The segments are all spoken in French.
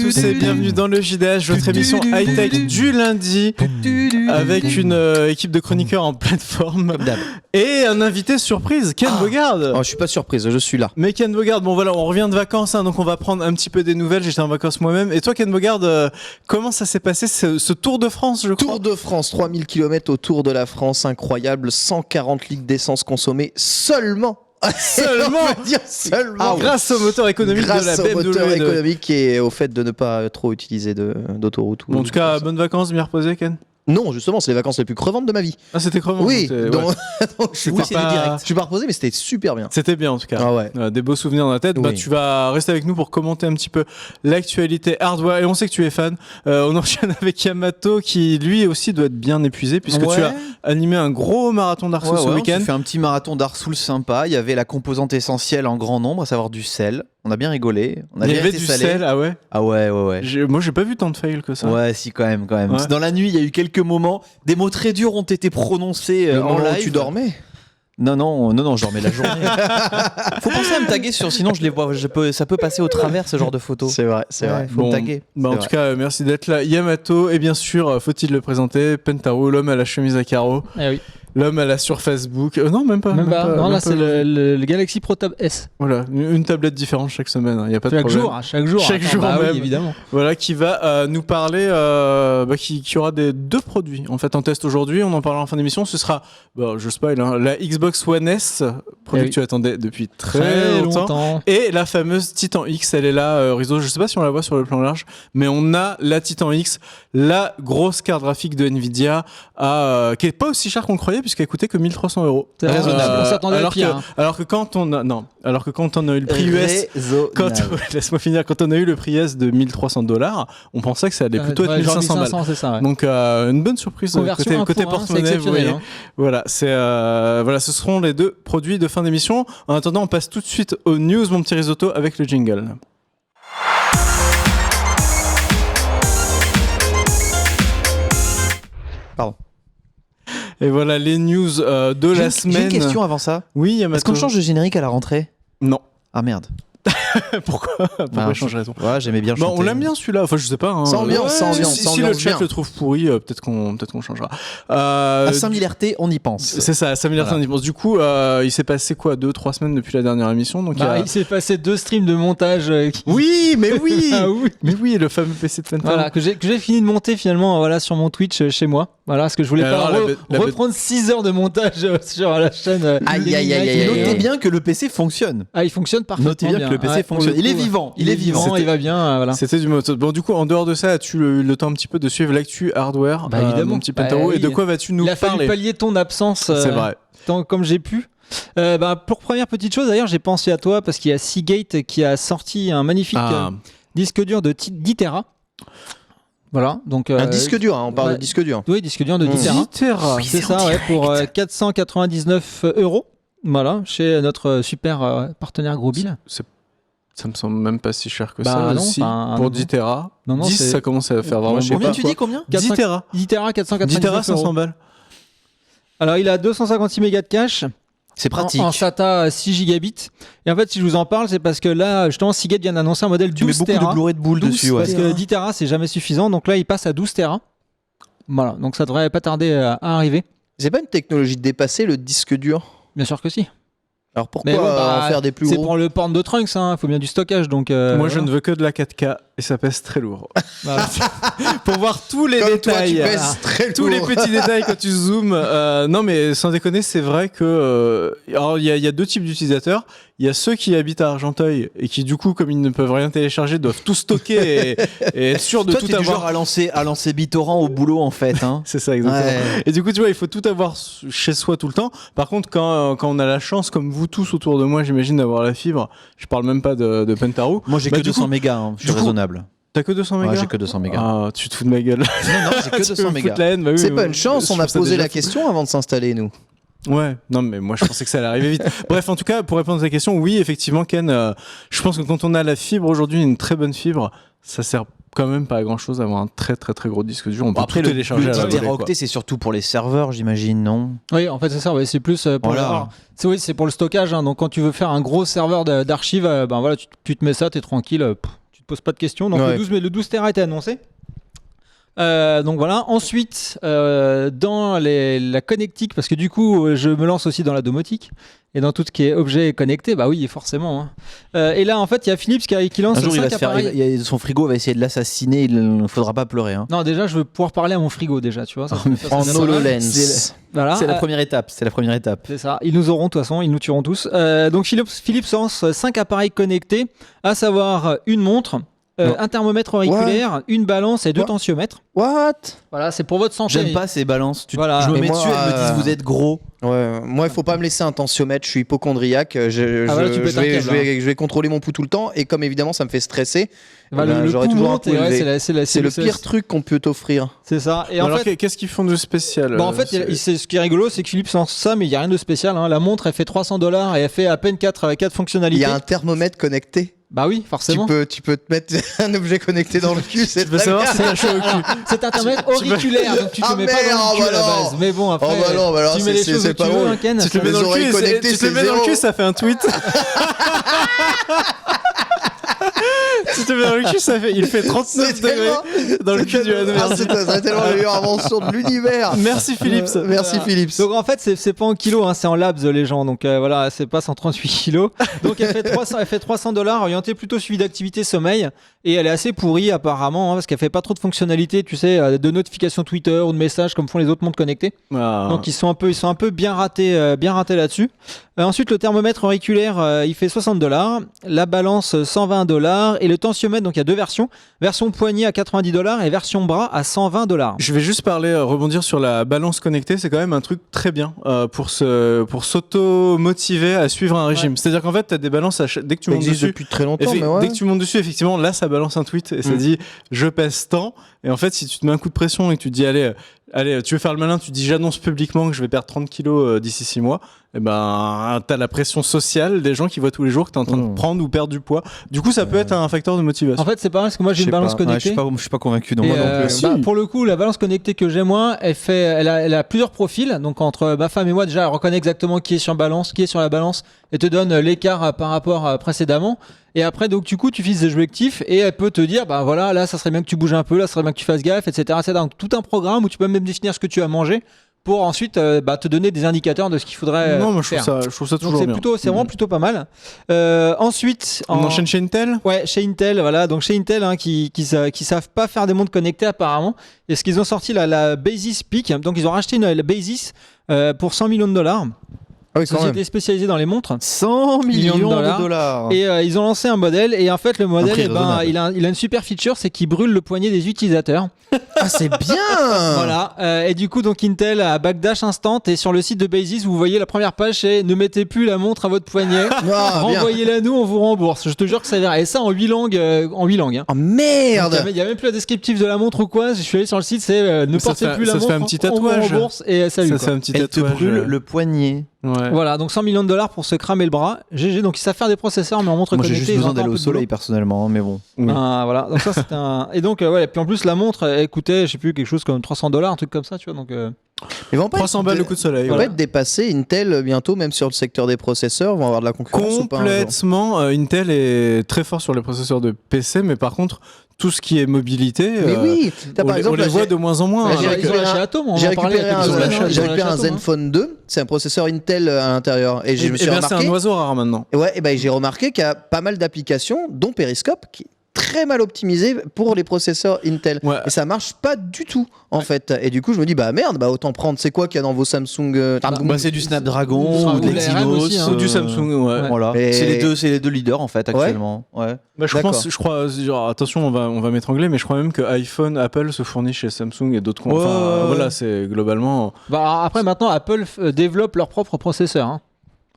tous et bienvenue dans le JDH, votre émission high-tech du lundi avec une équipe de chroniqueurs en pleine forme et un invité surprise, Ken Bogard. Oh, je suis pas surprise, je suis là. Mais Ken Bogard, bon voilà, on revient de vacances, donc on va prendre un petit peu des nouvelles. J'étais en vacances moi-même. Et toi, Ken Bogard, comment ça s'est passé ce Tour de France, je crois? Tour de France, 3000 km autour de la France, incroyable, 140 litres d'essence consommée seulement. Grâce au moteur économique de la BMW. Grâce au moteur économique et au fait de ne pas trop utiliser d'autoroute. Bon, en tout cas, bonnes vacances, bien reposé, Ken. Non, justement, c'est les vacances les plus crevantes de ma vie. Ah, c'était crevant. Oui, donc je suis pas direct. Je suis pas reposé, mais c'était super bien. C'était bien en tout cas. Ah ouais. Des beaux souvenirs dans la tête. Oui. Bah, tu vas rester avec nous pour commenter un petit peu l'actualité hardware. Et on sait que tu es fan. On enchaîne avec Yamato qui lui aussi doit être bien épuisé puisque tu as animé un gros marathon Dark Souls ce week-end. On fait un petit marathon Dark Souls sympa. Il y avait la composante essentielle en grand nombre, à savoir du sel. On a bien rigolé. Il y avait du sel, ah ouais. Ah ouais. Moi, j'ai pas vu tant de fails que ça. Ouais, si quand même. Ouais. Dans la nuit, il y a eu quelques moments. Des mots très durs ont été prononcés en live. Tu dormais? Non, je dormais la journée. Faut penser à me taguer sinon je les vois. Ça peut passer au travers ce genre de photos. C'est vrai. Faut me taguer. Bah en tout cas, merci d'être là. Yamato, et bien sûr, faut-il le présenter, Pentaro, l'homme à la chemise à carreaux. Eh oui. L'homme à la Surface Book. Non, même pas. Non, là, même c'est pas. le Galaxy Pro Tab S. Voilà, une tablette différente chaque semaine. Il n'y a pas de problème. Chaque jour. Chaque jour bah, même. oui, évidemment. Voilà, qui va nous parler, qui aura deux produits en fait en test aujourd'hui. On en parlera en fin d'émission. Ce sera, je spoil, la Xbox One S, produit que tu attendais depuis très longtemps. Et la fameuse Titan X, elle est là, Rizzo. Je sais pas si on la voit sur le plan large, mais on a la Titan X, la grosse carte graphique de Nvidia, qui est pas aussi chère qu'on croyait puisqu'elle coûtait que 1 300 €. C'est raisonnable. On s'attendait à pire. Alors que quand on a eu le prix US, laisse-moi finir, quand on a eu le prix US de 1 300 $, on pensait que ça allait plutôt être 1 500 balles. C'est ça, ouais. Donc une bonne surprise côté porte-monnaie. Vous voyez. Voilà, ce seront les deux produits de fin d'émission. En attendant, on passe tout de suite aux news, mon petit risotto, avec le jingle. Pardon. Et voilà les news de la semaine. J'ai une question avant ça. Oui, Yamato. Est-ce qu'on change de générique à la rentrée? Non. Ah merde. Pourquoi changerait-on? Ouais, j'aimais bien chanter. On l'aime bien celui-là. Enfin, je sais pas. Sans ambiance. Si le chat le trouve pourri, peut-être qu'on changera. À 5000 RT, on y pense. C'est ça, à 5000 RT, on y pense. Du coup, il s'est passé quoi, 2-3 semaines depuis la dernière émission. Donc il s'est passé 2 streams de montage. Oui, mais oui. Ah oui. Mais oui, le fameux PC de Phantom. Voilà, que j'ai fini de monter finalement sur mon Twitch chez moi. Voilà, parce que je voulais pas reprendre 6 heures de montage sur la chaîne. Aïe. Notez bien que le PC fonctionne. Ah, il fonctionne parfaitement. Notez bien que le PC fonctionne. Il est vivant. Il va bien. Voilà. C'était du moto. Bon, du coup, en dehors de ça, as-tu eu le temps un petit peu de suivre l'actu hardware, évidemment. Mon petit Pentaro, et de quoi vas-tu nous parler? Il a fallu pallier ton absence. C'est vrai. Comme j'ai pu. Pour première petite chose, d'ailleurs, j'ai pensé à toi parce qu'il y a Seagate qui a sorti un magnifique disque dur de 10 Tera. Voilà, donc un disque dur, on parle de disque dur. Oui, disque dur de 10 Tera. C'est ça, pour 499 €. Voilà, chez notre super partenaire Grosbil. Ça me semble même pas si cher que ça. Non, aussi, pour 10 Tera. Non, 10, ça commence à faire vraiment. Combien tu dis combien? 10 Tera. 10 Tera, 499 €. 10 Tera, 500 balles. Alors, il a 256 mégas de cache. C'est pratique. En SATA 6 gigabits. Et en fait, si je vous en parle, c'est parce que là, justement, Seagate vient d'annoncer un modèle 12 Tera. Tu mets beaucoup de Blu-ray de boules dessus, ouais. Parce que 10 Tera, c'est jamais suffisant. Donc là, il passe à 12 Tera. Voilà, donc ça devrait pas tarder à arriver. C'est pas une technologie dépassée, le disque dur? Bien sûr que si. Alors pourquoi en faire des plus gros? C'est pour le porn de trunks, il faut bien du stockage. Donc, moi, je ne veux que de la 4K et ça pèse très lourd. Pour voir tous les détails, toi, tu pèses très tous lourd. les petits détails quand tu zoomes. Non, mais sans déconner, c'est vrai que alors il y a deux types d'utilisateurs. Il y a ceux qui habitent à Argenteuil et qui, du coup, comme ils ne peuvent rien télécharger, doivent tout stocker et être sûr de toi, tout t'es avoir. Du genre à lancer BitTorrent au boulot, en fait. Hein. C'est ça, exactement. Ouais. Et du coup, tu vois, il faut tout avoir chez soi tout le temps. Par contre, quand on a la chance, comme vous tous autour de moi, j'imagine, d'avoir la fibre, je parle même pas de Pentaro. Moi, j'ai que 200 mégas, je suis raisonnable. T'as que 200 mégas? Ouais, j'ai que 200 mégas. Ah, tu te fous de ma gueule. Non, j'ai que 200 mégas. C'est pas une chance, on a posé la question avant de s'installer, nous. Ouais, non mais moi je pensais que ça allait arriver vite. Bref, en tout cas, pour répondre à ta question, oui, effectivement, Ken, je pense que quand on a la fibre aujourd'hui, une très bonne fibre, ça sert quand même pas à grand chose d'avoir un très très très gros disque dur. On peut après tout télécharger à la volée. Teraoctet, c'est surtout pour les serveurs, j'imagine, non? Oui, en fait, c'est ça. Ouais, c'est plus pour c'est pour le stockage. Donc, quand tu veux faire un gros serveur d'archives, tu te mets ça, t'es tranquille. Tu pose pas de questions. Donc le 12 Tera a été annoncé. Donc voilà. Ensuite, dans la connectique, parce que du coup, je me lance aussi dans la domotique et dans tout ce qui est objet connecté, bah oui, forcément. Et là, en fait, il y a Philips qui lance un jour, 5 appareils. son frigo va essayer de l'assassiner. Il ne faudra pas pleurer. Hein. Non, déjà, je veux pouvoir parler à mon frigo déjà, tu vois. Ça, en HoloLens. Voilà. C'est la première étape. C'est ça. Ils nous auront de toute façon. Ils nous tueront tous. Donc Philips lance 5 appareils connectés, à savoir une montre. Un thermomètre auriculaire, une balance et 2 tensiomètres. What? Voilà, c'est pour votre santé. J'aime pas ces balances. Voilà. Je me mets moi, dessus, elles me disent vous êtes gros. Ouais, moi, il faut pas me laisser un tensiomètre. Je suis hypochondriaque. Je vais contrôler mon pouls tout le temps. Et comme évidemment, ça me fait stresser, j'aurai toujours un pouls élevé. C'est le pire truc qu'on peut t'offrir. C'est ça. Et alors, en fait, qu'est-ce qu'ils font de spécial en fait, ce qui est rigolo, c'est que Philips lance ça, mais il y a rien de spécial. La montre, elle fait $300 et elle fait à peine 4 fonctionnalités. Il y a un thermomètre connecté. Bah oui, forcément. Tu peux te mettre un objet connecté dans le cul, c'est très bien. C'est un thermomètre auriculaire, donc tu te mets pas dans le cul à la base. Mais bon, après, tu mets les choses où tu veux, Ken. Tu te le mets dans le cul, ça fait un tweet. Si tu mets dans le cul, il fait 39 degrés dans le cul du adversaire. C'est tellement la meilleure invention de l'univers. Merci Philips. Merci Philips. Donc en fait, c'est pas en kilos, c'est en labs les gens. Donc voilà, c'est pas 138 kilos. Donc elle fait $300, orientée plutôt suivi d'activité sommeil. Et elle est assez pourrie apparemment, parce qu'elle fait pas trop de fonctionnalités, tu sais, de notifications Twitter ou de messages comme font les autres montres connectées. Donc ils sont un peu bien ratés là-dessus. Ensuite, le thermomètre auriculaire, il fait $60. La balance, $120. Et le tensiomètre, donc il y a 2 versions. Version poignet à $90 et version bras à $120. Je vais juste rebondir sur la balance connectée. C'est quand même un truc très bien pour s'auto-motiver à suivre un régime. C'est-à-dire qu'en fait, tu as des balances dès que tu montes dessus. Depuis très longtemps, mais ouais. Dès que tu montes dessus, effectivement, là, ça balance un tweet et ça dit je pèse tant. Et en fait, si tu te mets un coup de pression et que tu te dis allez, tu veux faire le malin, tu te dis j'annonce publiquement que je vais perdre 30 kilos d'ici 6 mois, et ben t'as la pression sociale des gens qui voient tous les jours que t'es en train de prendre ou perdre du poids. Du coup, ça peut être un facteur de motivation. En fait, c'est pas mal parce que moi j'ai une balance connectée. Je suis pas convaincu. Donc moi non plus. Pour le coup, la balance connectée que j'ai moi, elle a plusieurs profils. Donc entre ma femme et moi, déjà, elle reconnaît exactement qui est sur la balance et te donne l'écart par rapport précédemment. Et après, donc, du coup, tu fixes des objectifs et elle peut te dire, bah voilà, là, ça serait bien que tu bouges un peu, là, ça serait bien que tu fasses gaffe, etc. Donc, tout un programme où tu peux même définir ce que tu as mangé pour ensuite te donner des indicateurs de ce qu'il faudrait faire. Je trouve ça toujours bien. C'est vraiment plutôt pas mal. Ensuite, on enchaîne chez Intel. Ouais, chez Intel, voilà. Donc chez Intel, qui savent pas faire des montres connectées apparemment. Et ce qu'ils ont sorti la Basis Peak. Donc ils ont racheté la Basis pour $100 millions. Ah oui, société spécialisée dans les montres. 100 millions de dollars. Et ils ont lancé un modèle. Et en fait, le modèle, il a une super feature, c'est qu'il brûle le poignet des utilisateurs. Ah, c'est bien. Voilà. Et du coup, donc Intel a backdash instant. Et sur le site de Basis, vous voyez la première page, c'est ne mettez plus la montre à votre poignet. Renvoyez-la nous, on vous rembourse. Je te jure que ça va. Et ça en 8 langues. Hein. Oh merde. Il y a même plus le descriptif de la montre ou quoi. Je suis allé sur le site, c'est ne portez plus la montre. Ça fait un petit tatouage. On vous rembourse et salut. Ça fait un petit tatouage. Elle te brûle le poignet. Ouais. Voilà, donc $100 millions pour se cramer le bras. GG, donc ils savent faire des processeurs, mais en montre connectée. Moi j'ai juste besoin d'aller au soleil personnellement, mais bon. Voilà, donc ça c'était un. Et donc, ouais, puis en plus la montre, elle coûtait, je sais plus, quelque chose comme $300, un truc comme ça, tu vois. Donc, Ils vont pas 300 balles le coup de soleil. Ils vont être dépassés. Intel bientôt, même sur le secteur des processeurs, vont avoir de la concurrence. Complètement. Intel est très fort sur les processeurs de PC, mais par contre, tout ce qui est mobilité, mais oui. Par exemple, on les voit de moins en moins. J'ai récupéré un Zenfone 2, c'est un processeur Intel à l'intérieur. Et je me suis remarqué. C'est un oiseau rare maintenant. Ouais, et j'ai remarqué qu'il y a pas mal d'applications, dont Periscope, qui très mal optimisé pour les processeurs Intel. Ouais. Et ça marche pas du tout en fait. Et du coup, je me dis merde, autant prendre. C'est quoi qu'il y a dans vos Samsung c'est du Snapdragon ou de l'Exynos ou du Samsung. Ouais. Voilà. C'est les deux leaders en fait actuellement. Ouais. Je crois, attention, on va m'étrangler, mais je crois même que iPhone, Apple se fournit chez Samsung et d'autres. Voilà, c'est globalement. Après, maintenant, Apple développe leurs propres processeurs. Hein.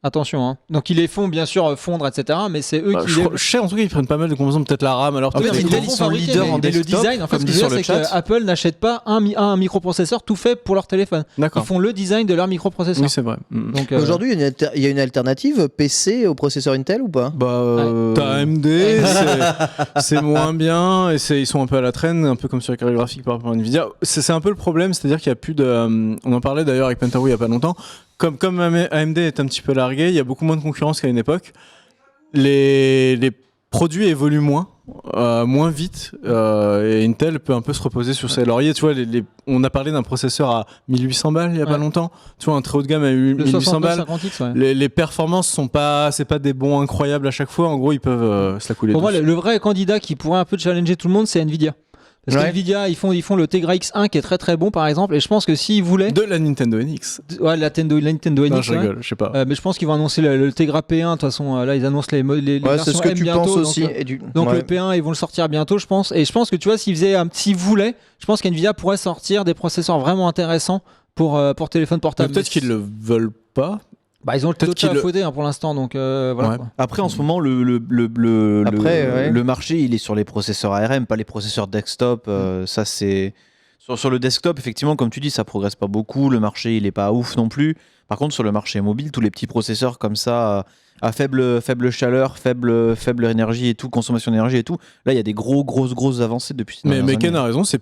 Attention, hein. Donc ils les font bien sûr fondre, etc. Mais c'est eux qui. Je sais en tout cas ils prennent pas mal de composants, peut-être la RAM. Alors peut-être ils sont leaders en desktop. Le design, en fait, ce que je veux dire, c'est que Apple n'achète pas un microprocesseur tout fait pour leur téléphone. D'accord. Ils font le design de leur microprocesseur. Oui, c'est vrai. Donc aujourd'hui, il y a une alternative PC au processeur Intel ou pas? T'as AMD, c'est moins bien et ils sont un peu à la traîne, un peu comme sur les cartes graphiques par rapport à Nvidia. C'est un peu le problème, c'est-à-dire qu'il y a plus de. On en parlait d'ailleurs avec Pentaru il y a pas longtemps. Comme AMD est un petit peu largué, il y a beaucoup moins de concurrence qu'à une époque. Les produit évolue moins vite, et Intel peut un peu se reposer sur ses lauriers. Tu vois, on a parlé d'un processeur à 1800 balles il y a pas longtemps. Tu vois, un très haut de gamme à 1800 balles. 50X, les performances c'est pas des bons incroyables à chaque fois. En gros, ils peuvent se la couler. Pour moi, le vrai candidat qui pourrait un peu challenger tout le monde, c'est Nvidia. Parce que Nvidia, ils font le Tegra X1 qui est très très bon par exemple, et je pense que s'ils voulaient de la Nintendo NX. La Nintendo NX. Non, je rigole, je sais pas. Mais je pense qu'ils vont annoncer le Tegra P1. De toute façon, là ils annoncent les versions c'est ce que M tu bientôt. Penses aussi. Donc le P1, ils vont le sortir bientôt, je pense. Et je pense que tu vois, s'ils voulaient, je pense qu'Nvidia pourrait sortir des processeurs vraiment intéressants pour téléphone portable. Peut-être qu'ils le veulent pas. Ils ont le temps à fauder pour l'instant, donc voilà. Après, en ce moment, le marché, il est sur les processeurs ARM, pas les processeurs desktop. Ça, c'est sur le desktop, effectivement, comme tu dis, ça progresse pas beaucoup. Le marché, il est pas ouf non plus. Par contre, sur le marché mobile, tous les petits processeurs comme ça, à faible chaleur, faible énergie et tout, consommation d'énergie et tout. Là, il y a des grosses avancées depuis. Mais Ken a raison, c'est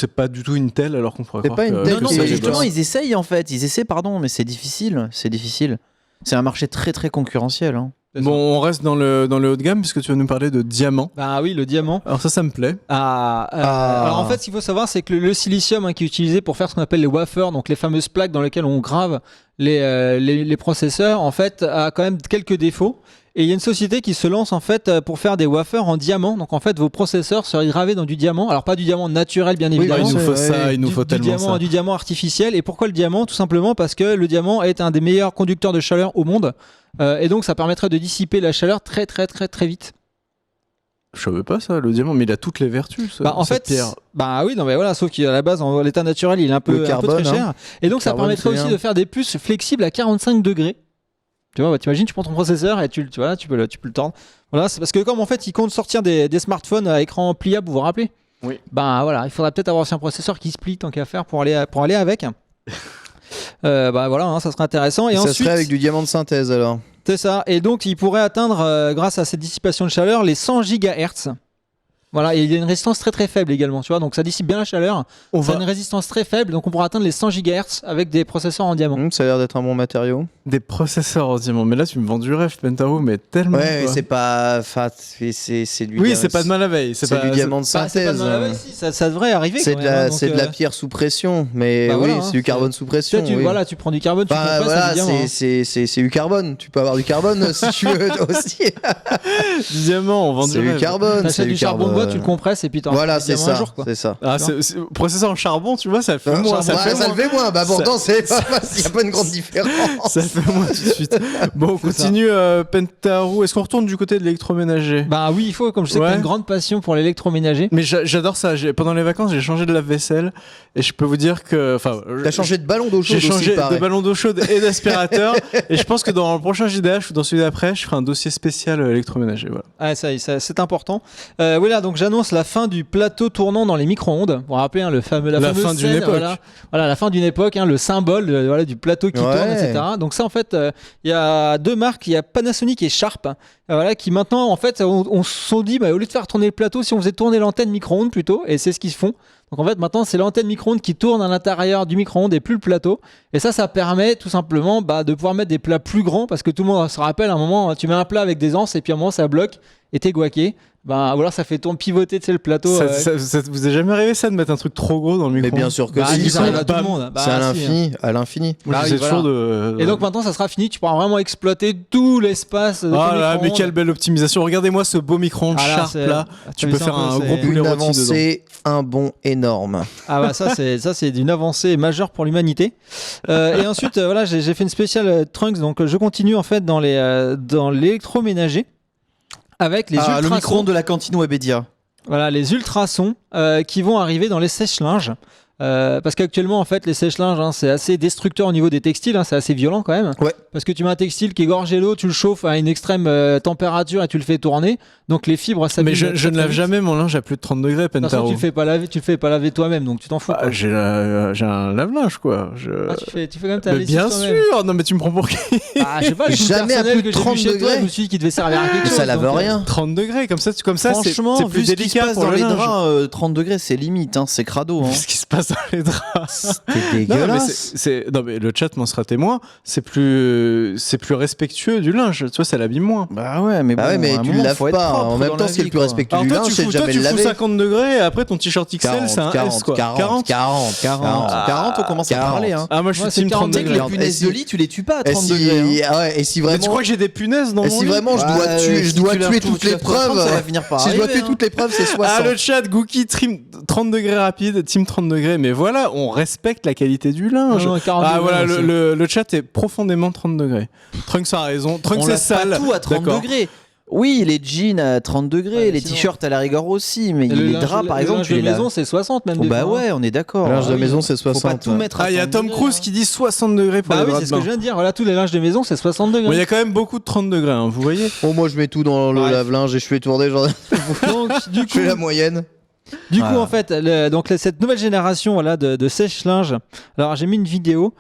pas du tout Intel, alors qu'on pourrait croire que... Non, justement, ils essayent en fait. Mais c'est difficile. C'est un marché très très concurrentiel. Bon, on reste dans le haut de gamme puisque tu vas nous parler de diamant. Bah oui, le diamant. Alors ça me plaît. Alors en fait, ce qu'il faut savoir, c'est que le silicium qui est utilisé pour faire ce qu'on appelle les wafers, donc les fameuses plaques dans lesquelles on grave les processeurs, en fait, a quand même quelques défauts. Et il y a une société qui se lance en fait pour faire des wafers en diamant. Donc en fait, vos processeurs seraient gravés dans du diamant. Alors pas du diamant naturel, bien évidemment. Il nous faut ça, il nous faut tellement ça. Du diamant artificiel. Et pourquoi le diamant ? Tout simplement parce que le diamant est un des meilleurs conducteurs de chaleur au monde. Et donc ça permettrait de dissiper la chaleur très très très très vite. Je savais pas ça, le diamant, mais il a toutes les vertus. En fait, pierre. Oui, non mais voilà, sauf qu'à la base, en l'état naturel, il est un peu très cher. Et donc ça permettrait aussi de faire des puces flexibles à 45 degrés. Tu vois, t'imagines, tu prends ton processeur et tu peux le tordre. Voilà, c'est parce que comme en fait, ils comptent sortir des smartphones à écran pliable, vous vous rappelez ? Oui. Voilà, il faudrait peut-être avoir aussi un processeur qui se plie tant qu'à faire pour aller avec. Voilà, ça serait intéressant. Et ça ensuite, serait avec du diamant de synthèse alors. C'est ça. Et donc, il pourrait atteindre, grâce à cette dissipation de chaleur, les 100 GHz. Voilà, et il y a une résistance très très faible également, tu vois, donc ça dissipe bien la chaleur. Ça a une résistance très faible, donc on pourra atteindre les 100 GHz avec des processeurs en diamant. Ça a l'air d'être un bon matériau. Des processeurs en diamant, mais là tu me vends du rêve, Pentaro, mais tellement. Ouais, c'est pas. C'est du. Oui, c'est pas de mal la veille. C'est du diamant de synthèse. C'est pas de mal la veille, si, ça devrait arriver. C'est de la pierre sous pression, mais c'est du carbone sous pression. Voilà, tu prends du carbone, tu compresses voilà, du diamant. C'est du carbone. Tu peux avoir du carbone si tu veux aussi. Du diamant, on vend du rêve. C'est du carbone. C'est du charbon de bois, tu le compresses et puis t'en. Voilà, c'est ça. C'est ça. Processeur en charbon, tu vois, ça le fait moins. Ça le fait moins. Pourtant, il n'y a pas une grande différence. Ça le fait moins tout de suite. Bon, on continue. Pentaro, est-ce qu'on retourne du côté de l'électroménager ? Oui, il faut, comme je sais que tu as une grande passion pour l'électroménager. Mais j'adore ça. Pendant les vacances, j'ai changé de lave-vaisselle et je peux vous dire que. T'as changé de ballon d'eau chaude. J'ai changé de ballon d'eau chaude et d'aspirateur. Et je pense que dans le prochain JDH ou dans celui d'après, je ferai un dossier spécial électroménager. Voilà. Ça, c'est important. Voilà, donc j'annonce la fin du plateau tournant dans les micro-ondes. Vous vous rappelez la fameuse fin d'une époque. Voilà, la fin d'une époque, le symbole du plateau qui tourne, etc. Donc ça, en fait, il y a deux marques, il y a Panasonic et Sharp, qui maintenant, en fait, on se sont dit, au lieu de faire tourner le plateau, si on faisait tourner l'antenne micro-ondes plutôt, et c'est ce qu'ils font. Donc en fait, maintenant, c'est l'antenne micro-ondes qui tourne à l'intérieur du micro-ondes et plus le plateau. Et ça permet tout simplement de pouvoir mettre des plats plus grands, parce que tout le monde se rappelle, à un moment, tu mets un plat avec des anses et puis à un moment, ça bloque et t'es guaqué. Ou alors ça fait pivoter le plateau. Ça vous est jamais arrivé ça de mettre un truc trop gros dans le micro-ondes ? Mais bien sûr que si, ça arrive à tout le monde. C'est à l'infini. Et donc maintenant ça sera fini, tu pourras vraiment exploiter tout l'espace de ton micro-ondes. Mais quelle belle optimisation. Regardez-moi ce beau micro-ondes Sharp là. Tu peux faire un gros poulet rôti dedans. C'est un bond énorme. Ça c'est une avancée majeure pour l'humanité. Et ensuite j'ai fait une spéciale Trunks, donc je continue en fait dans l'électroménager. Avec les ultrasons. Le micro-ondes de la cantine Webedia. Voilà, les ultrasons qui vont arriver dans les sèche-linges. Parce qu'actuellement, en fait, les sèche-linges, c'est assez destructeur au niveau des textiles, c'est assez violent quand même. Ouais. Parce que tu mets un textile qui est gorgé d'eau, tu le chauffes à une extrême température et tu le fais tourner. Donc les fibres s'abîment. Mais je ne lave jamais mon linge à plus de 30 degrés, Pentaro. De toute façon, tu le fais pas laver toi-même, donc tu t'en fous. J'ai un lave-linge, quoi. Tu fais quand même ta lessive bien toi-même. sûr. Non, mais tu me prends pour qui ? Je sais pas, jamais à plus de 30 degrés. Toi, je me suis dit qu'il devait servir à quelque chose. Ça lave rien. 30 degrés, comme ça, Franchement, c'est plus vu ce qui se délicat passe pour dans le les linge. draps, 30 degrés, c'est limite, hein, c'est crado. Qu'est-ce qui se passe dans les draps? C'était dégueulasse. Non, mais le chat m'en sera témoin. C'est plus respectueux du linge. Tu vois, ça l'abîme moins. Bah ouais, mais tu le laves pas. En même temps, c'est le plus respectueux du linge, c'est jamais le laver. Tu fous 50 degrés et après ton t-shirt XL, c'est un S, quoi. 40, on commence à parler. Hein. Ah, moi, je suis team 30 degrés. Les punaises de lit, tu les tues pas à 30 degrés. Et si vraiment. Tu crois que j'ai des punaises dans mon lit? Et si vraiment je dois tuer toutes les preuves, si je dois tuer toutes les preuves, c'est 60. Ah, le chat, Gookie, 30 degrés rapide, team 30 degrés. Mais voilà, on respecte la qualité du linge. Ah, voilà, le chat est profondément 30 degrés. Trunks a raison. Trunks c'est sale. On tout à 30 degrés. Oui, les jeans à 30 degrés, les t-shirts à la rigueur aussi, mais les draps par exemple, tu les maison c'est 60 même. Bah ouais, on est d'accord. Le linge de maison c'est 60. Faut pas tout mettre à 30 il y a Tom Cruise qui dit 60 degrés pour les draps. Bah oui, c'est ce que je viens de dire. Voilà, tous les linges de maison c'est 60 degrés. Il y a quand même beaucoup de 30 degrés, hein, vous voyez. Bon, moi je mets tout dans le lave-linge et je fais tourner genre. Donc du coup, je fais la moyenne. Du coup, en fait, cette nouvelle génération de sèche-linge, alors j'ai mis une vidéo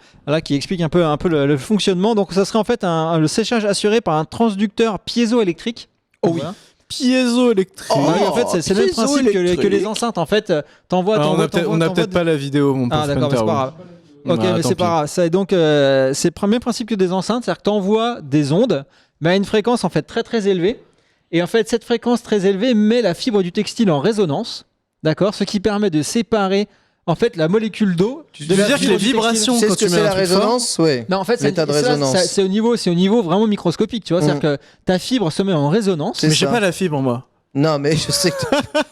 qui explique un peu le fonctionnement. Donc, ça serait en fait le séchage assuré par un transducteur piézoélectrique. Oh oui. Piézoélectrique. En fait, c'est le même principe que les enceintes. En fait, t'envoies. On n'a peut-être pas la vidéo, mon pauvre. Ah, d'accord, c'est pas grave. Ok, mais c'est pas grave. Donc, c'est le même principe que des enceintes, c'est-à-dire que t'envoies des ondes, mais à une fréquence en fait très très élevée. Et en fait, cette fréquence très élevée met la fibre du textile en résonance. D'accord, ce qui permet de séparer en fait la molécule d'eau. Tu veux dire que les vibrations, c'est ce que c'est la résonance, ouais. Non, en fait, l'état de résonance. C'est au niveau vraiment microscopique, tu vois. C'est-à-dire que ta fibre se met en résonance. Mais j'ai pas la fibre, moi. Non, mais je sais que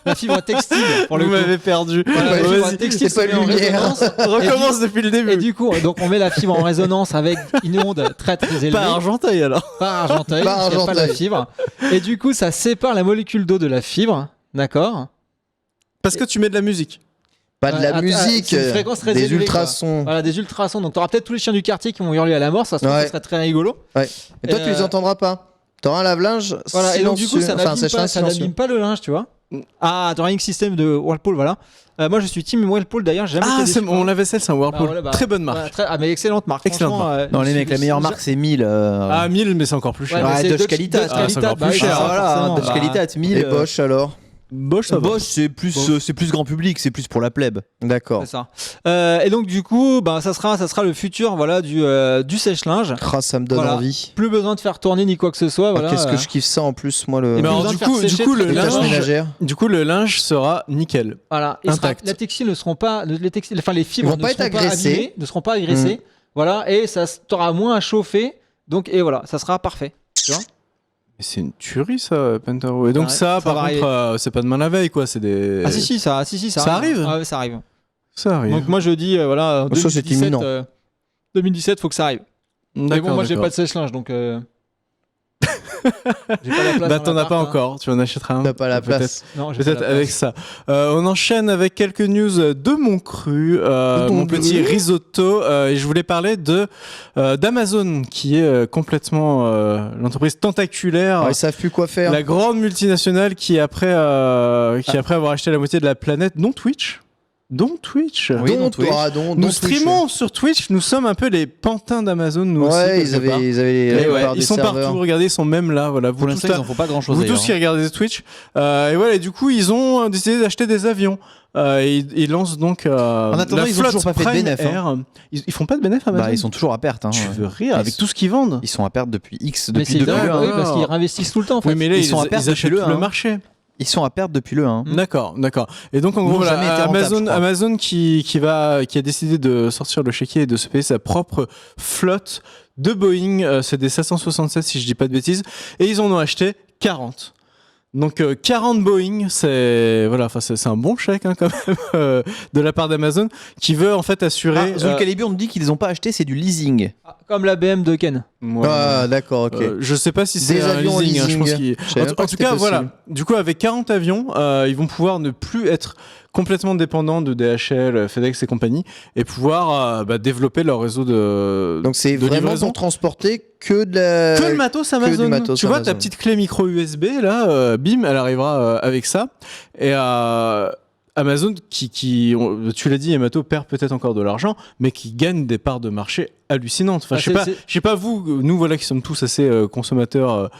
la fibre textile. Vous m'avez perdu. Voilà, la fibre textile se met en résonance. Recommence depuis le début. Et du coup, donc on met la fibre en résonance avec une onde très très élevée. Pas Argenteuil alors. Pas Argenteuil. Pas la fibre. Et du coup, ça sépare la molécule d'eau de la fibre, d'accord. Parce que tu mets de la musique. Pas de la musique, des ultrasons. Voilà, des ultrasons. Donc t'auras peut-être tous les chiens du quartier qui vont hurler à la mort, ça serait très rigolo. Ouais. Et toi, tu les entendras pas. T'auras un lave-linge silencieux. Et donc du coup, ça n'abîme pas le linge, tu vois. Ah, t'auras un système de Whirlpool, voilà. Moi, je suis team Whirlpool d'ailleurs. Mon lave-vaisselle, c'est un Whirlpool. Très bonne marque. Mais excellente marque. Non, les mecs, la meilleure marque, c'est 1000. Ah, 1000, mais c'est encore plus cher. Dodge Qualitat. C'est encore plus cher. Voilà, Dodge Qualitat, 1000. Et Bosch alors? Bosch, c'est plus grand public, c'est plus pour la plèbe. D'accord. C'est ça. Et donc du coup, ça sera le futur, voilà, du sèche-linge. Ça me donne envie. Plus besoin de faire tourner ni quoi que ce soit. Voilà. Qu'est-ce que je kiffe ça en plus, moi le. Du coup, le linge sera nickel. Voilà. Intact. Les textiles ne seront pas, les fibres ne seront pas agressées. Voilà, et ça t'aura moins à chauffer. Donc voilà, ça sera parfait. Tu vois. C'est une tuerie ça, Pentaro. Et donc par contre, c'est pas demain la veille quoi, c'est des. Ah si, ça arrive. Ah, ça arrive. Ça arrive. Donc moi je dis voilà, 2017 faut que ça arrive. Mais bon, moi j'ai pas de sèche-linge donc. J'ai pas la place. T'en as pas encore, tu en achèteras un. T'as pas la place. Peut-être avec ça. On enchaîne avec quelques news de mon cru, mon petit risotto. Et je voulais parler d'Amazon, qui est complètement l'entreprise tentaculaire. Ils savent plus quoi faire. La grande multinationale qui après avoir acheté la moitié de la planète, dont Twitch. Twitch. Oui, nous streamons sur Twitch, nous sommes un peu les pantins d'Amazon. Nous aussi, ils sont partout, regardez, ils sont même là. Voilà, pour l'instant, ils en font pas grand chose. Vous tous qui regardez Twitch. Et voilà, et du coup, ils ont décidé d'acheter des avions. Ils lancent donc. En attendant, ils ont toujours pas fait de bénéf. Ils font pas de bénéf, Amazon. Ils sont toujours à perte. Tu veux rire avec tout ce qu'ils vendent. Ils sont à perte depuis depuis 2 ans. Oui, parce qu'ils réinvestissent tout le temps. En fait. Oui, mais là, ils sont à perte depuis le marché. Ils sont à perte depuis le 1. D'accord. Et donc en gros, Amazon qui a décidé de sortir le chéquier et de se payer sa propre flotte de Boeing, c'est des 767 si je dis pas de bêtises, et ils en ont acheté 40. Donc 40 Boeing, c'est un bon chèque quand même de la part d'Amazon qui veut en fait assurer. Zul Calibur nous dit qu'ils n'ont pas acheté, c'est du leasing. Comme la BM de Ken. D'accord, ok. Je sais pas si c'est un leasing. Je pense en tout cas, voilà. Du coup, avec 40 avions, ils vont pouvoir ne plus être complètement dépendants de DHL, FedEx et compagnie, et pouvoir développer leur réseau de. Donc c'est vraiment pour transporter que le matos Amazon. Tu vois ta petite clé micro USB là, bim, elle arrivera avec ça. Et Amazon qui tu l'as dit, Yamato perd peut-être encore de l'argent, mais qui gagne des parts de marché hallucinantes. Enfin, je sais pas vous, nous voilà qui sommes tous assez consommateurs.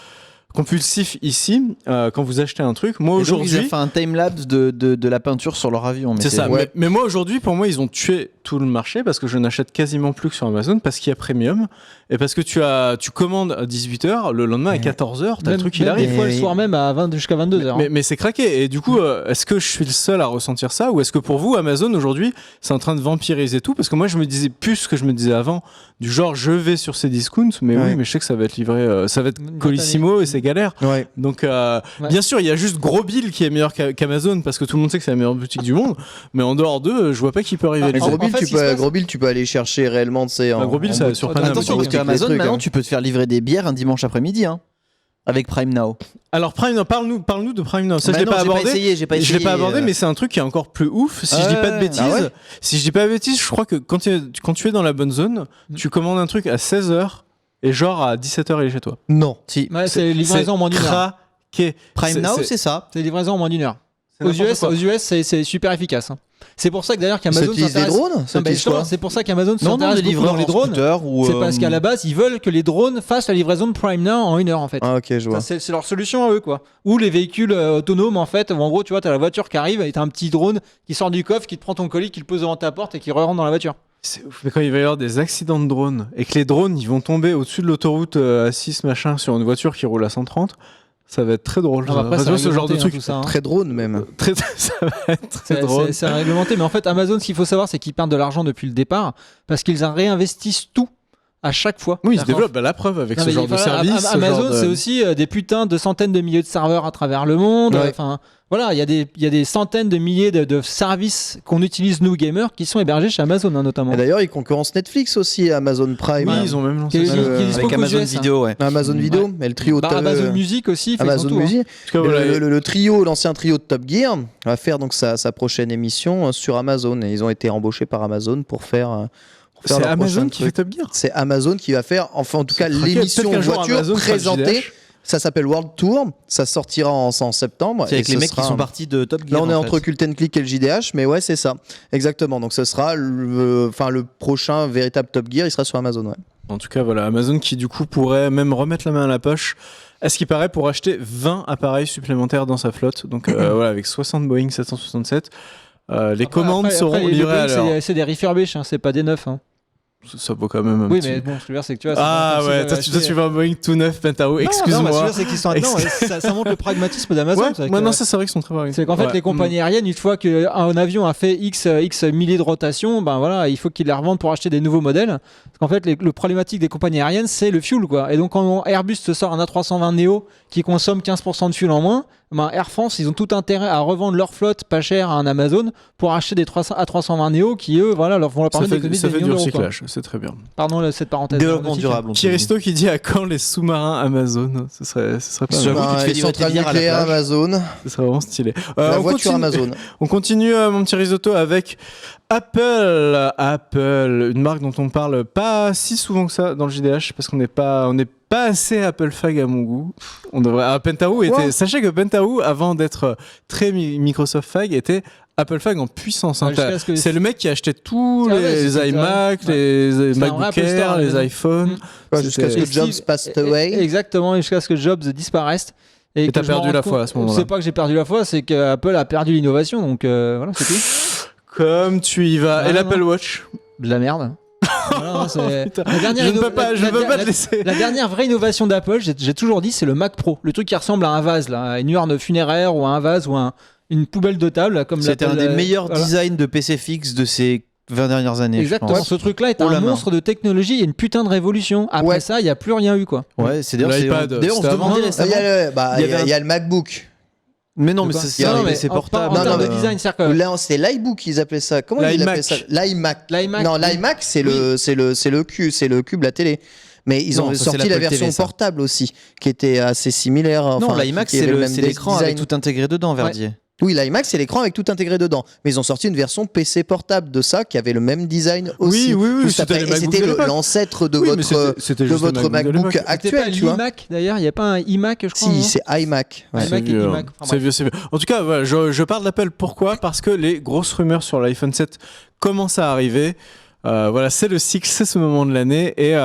compulsif ici quand vous achetez un truc. Moi aujourd'hui, ils ont fait un time-lapse de la peinture sur leur avion. C'est ça. Mais moi aujourd'hui, pour moi, ils ont tué tout le marché parce que je n'achète quasiment plus que sur Amazon parce qu'il y a Premium et parce que tu commandes à 18h, le lendemain à 14h, t'as le truc il arrive. Des fois le soir même jusqu'à 22h. Mais c'est craqué. Et du coup, est-ce que je suis le seul à ressentir ça ou est-ce que pour vous, Amazon aujourd'hui, c'est en train de vampiriser tout? Parce que moi, je me disais plus ce que je me disais avant, du genre je vais sur ces discounts, mais oui, mais je sais que ça va être livré, ça va être colissimo et c'est galère. Ouais. Donc, bien sûr, il y a juste Gros Bill qui est meilleur qu'Amazon parce que tout le monde sait que c'est la meilleure boutique du monde. Mais en dehors d'eux, je vois pas qui peut arriver. Gros Bill, tu peux aller chercher réellement, tu sais. Gros Bill, ça surprend. Attention, parce qu'Amazon, maintenant, tu peux te faire livrer des bières un dimanche après-midi, avec Prime Now. Alors Prime Now, parle-nous de Prime Now. Ça, je l'ai pas abordé. Je l'ai pas abordé, mais c'est un truc qui est encore plus ouf. Si je dis pas de bêtises, je crois que quand tu es dans la bonne zone, tu commandes un truc à 16h et genre à 17h il est chez toi. Non. Si. C'est livraison en moins d'une heure. Prime Now, c'est ça. C'est livraison en moins d'une heure. Aux US, c'est super efficace. C'est pour ça que d'ailleurs qu'Amazon s'intéresse. Des drones. C'est pour ça qu'Amazon s'intéresse beaucoup dans les drones. C'est parce qu'à la base, ils veulent que les drones fassent la livraison de Prime Now en 1 heure en fait. Ah ok, je vois. C'est leur solution à eux quoi. Ou les véhicules autonomes en fait, où en gros tu vois, t'as la voiture qui arrive et t'as un petit drone qui sort du coffre, qui te prend ton colis, qui le pose devant ta porte et qui rentre dans la voiture. C'est ouf. Mais quand il va y avoir des accidents de drones et que les drones ils vont tomber au-dessus de l'autoroute à 6 machin sur une voiture qui roule à 130. Ça va être très drôle. Après, c'est ce genre de truc. Ça, très drone même. Ça va être très drôle. C'est réglementé. Mais en fait, Amazon, ce qu'il faut savoir, c'est qu'ils perdent de l'argent depuis le départ parce qu'ils réinvestissent tout à chaque fois. Oui, ils se développent la preuve avec ce genre de service. Amazon, c'est aussi des putains de centaines de milliers de serveurs à travers le monde. Enfin, voilà, il y a des centaines de milliers de services qu'on utilise nous gamers qui sont hébergés chez Amazon notamment. Et d'ailleurs, ils concurrencent Netflix aussi, Amazon Prime. Oui, ils ont même lancé ça. Avec Amazon Vidéo, Amazon Vidéo, mais le trio. Amazon Music aussi. Amazon Music. Le trio, l'ancien trio de Top Gear, va faire donc sa prochaine émission sur Amazon et ils ont été embauchés par Amazon pour faire. C'est Amazon qui fait Top Gear. C'est Amazon qui va faire, enfin en tout cas l'émission voiture présentée. Ça s'appelle World Tour, ça sortira en septembre. C'est avec les mecs qui sont partis de Top Gear. Là on est entre Cult & Click et le JDH, mais ouais c'est ça, exactement. Donc ce sera le prochain véritable Top Gear, il sera sur Amazon. Ouais. En tout cas voilà, Amazon qui du coup pourrait même remettre la main à la poche. À ce qui paraît pour acheter 20 appareils supplémentaires dans sa flotte. Donc voilà, avec 60 Boeing 767. Les commandes seront livrées à l'heure. C'est des refurbished, c'est pas des neufs. Ça vaut quand même un oui, petit... mais bon, ce que je veux dire, c'est que tu vois... Ah ouais, toi tu veux un Boeing tout neuf, Pentao, excuse-moi. Non, ce que je veux dire, c'est qu'ils sont... Non, ça montre le pragmatisme d'Amazon. Ouais, non, c'est vrai qu'ils sont très bons. C'est qu'en fait, les compagnies aériennes, une fois qu'un avion a fait X milliers de rotations, ben voilà, il faut qu'ils les revendent pour acheter des nouveaux modèles. Parce qu'en fait, le problématique des compagnies aériennes, c'est le fuel, quoi. Et donc, quand Airbus te sort un A320 Neo qui consomme 15% de fuel en moins, ben Air France, ils ont tout intérêt à revendre leur flotte pas cher à un Amazon pour acheter des A320 Neo qui, eux, voilà, leur vont leur permettre d'économiser des millions d'euros. Ça fait du recyclage, c'est très bien. Pardon, cette parenthèse. Développement durable. Kiristo qui dit à quand les sous-marins Amazon. Ce serait pas mal. Les centrales nucléaires Amazon. Ce serait vraiment stylé. La voiture Amazon. On continue, mon petit risotto, avec Apple, une marque dont on parle pas si souvent que ça dans le JDH parce qu'on n'est pas assez Apple fag à mon goût. On devrait. Pentao était. Sachez que Pentao, avant d'être très Microsoft fag, était Apple fag en puissance. C'est le mec qui achetait tous les iMac, les MacBook Air, les iPhones. Jusqu'à ce que Jobs passed away. Exactement, jusqu'à ce que Jobs disparaisse. Et t'as perdu la foi à ce moment-là. C'est pas que j'ai perdu la foi, c'est qu'Apple a perdu l'innovation. Donc voilà, c'est tout. Comme tu y vas. Et l'Apple Watch. De la merde. Voilà, je ne peux pas te laisser. La dernière vraie innovation d'Apple, j'ai toujours dit, c'est le Mac Pro. Le truc qui ressemble à un vase, là, à une urne funéraire ou à un vase ou à une poubelle de table. C'était un des meilleurs designs de PC fixe de ces 20 dernières années. Exactement, ce truc-là est un monstre de technologie et une putain de révolution. Après ça, il n'y a plus rien eu, quoi. Ouais, c'est l'iPad. D'ailleurs, on se demandait récemment. Il y a le MacBook. Mais non, mais c'est portable. En termes de design, là, c'est l'iBook, ils appelaient ça. Comment ils appelaient ça? L'iMac. Non, l'iMac, c'est le cube, la télé. Mais ils ont sorti la version portable aussi, qui était assez similaire. Non, l'iMac, c'est l'écran avec tout intégré dedans, Verdier. Oui, l'iMac, c'est l'écran avec tout intégré dedans. Mais ils ont sorti une version PC portable de ça qui avait le même design aussi. Oui. C'était l'ancêtre de votre MacBook actuel. C'était pas l'iMac d'ailleurs, il n'y a pas un iMac, je crois. Si, c'est iMac. C'est vieux. En tout cas, voilà, je parle d'Apple. Pourquoi ? Parce que les grosses rumeurs sur l'iPhone 7 commencent à arriver. Voilà, c'est le cycle, c'est ce moment de l'année. Et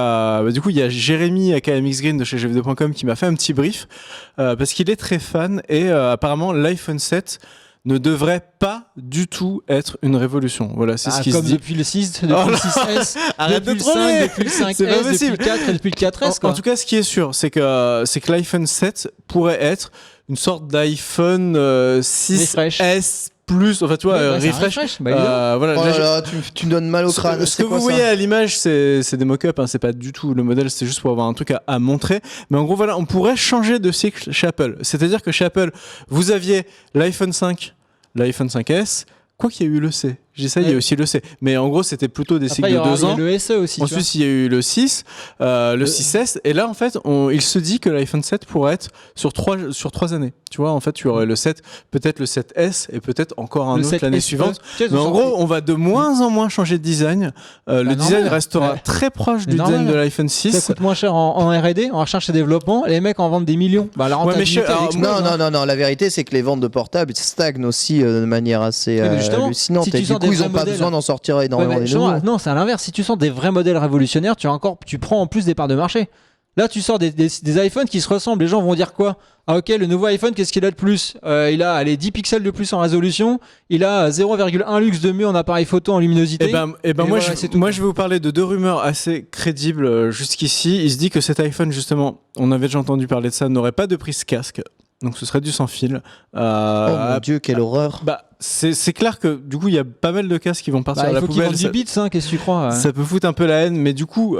du coup, il y a Jérémy, aka MXGreen de chez jeuxvideo.com, qui m'a fait un petit brief parce qu'il est très fan. Et apparemment, l'iPhone 7 ne devrait pas du tout être une révolution. Voilà, c'est ce qui se dit. Depuis le 6, depuis le 6S, depuis le 5, depuis le 5S, depuis le 4 et depuis le 4S. En tout cas, ce qui est sûr, c'est que l'iPhone 7 pourrait être une sorte d'iPhone 6S plus, enfin tu vois, refresh. Voilà, tu me donnes mal au crâne. Ce que vous voyez à l'image, c'est des mock-ups, hein, c'est pas du tout le modèle, c'est juste pour avoir un truc à montrer. Mais en gros, voilà, on pourrait changer de cycle chez Apple. C'est-à-dire que chez Apple, vous aviez l'iPhone 5, l'iPhone 5S, quoi qu'il y a eu le C. Il y a aussi le C. Mais en gros, c'était plutôt des cycles de 2 ans. Il y a le SE aussi. Ensuite, il y a eu le 6, le 6S. Et là, en fait, il se dit que l'iPhone 7 pourrait être sur 3 années. Tu vois, en fait, tu aurais le 7, peut-être le 7S et peut-être encore un autre l'année suivante. Mais en gros, on va de moins en moins changer de design. Le design restera très proche du design de l'iPhone 6. Ça coûte moins cher en R&D, en recherche et développement. Les mecs en vendent des millions. Bah, la rentabilité non, la vérité, c'est que les ventes de portables stagnent aussi de manière assez hallucinante. Du coup, ils n'ont pas besoin d'en sortir énormément. Non, c'est à l'inverse. Si tu sors des vrais modèles révolutionnaires, tu prends en plus des parts de marché. Là, tu sors des iPhones qui se ressemblent. Les gens vont dire quoi ? Ah ok, le nouveau iPhone, qu'est-ce qu'il a de plus ? Il a 10 pixels de plus en résolution. Il a 0,1 lux de mieux en appareil photo en luminosité. Moi, je vais vous parler de 2 rumeurs assez crédibles jusqu'ici. Il se dit que cet iPhone, justement, on avait déjà entendu parler de ça, n'aurait pas de prise casque. Donc ce serait du sans fil. Oh mon Dieu, quelle horreur. C'est clair que du coup il y a pas mal de casques qui vont partir à la poubelle. Il faut qu'ils vendent du bits, qu'est-ce que tu crois ? Ça peut foutre un peu la haine, mais du coup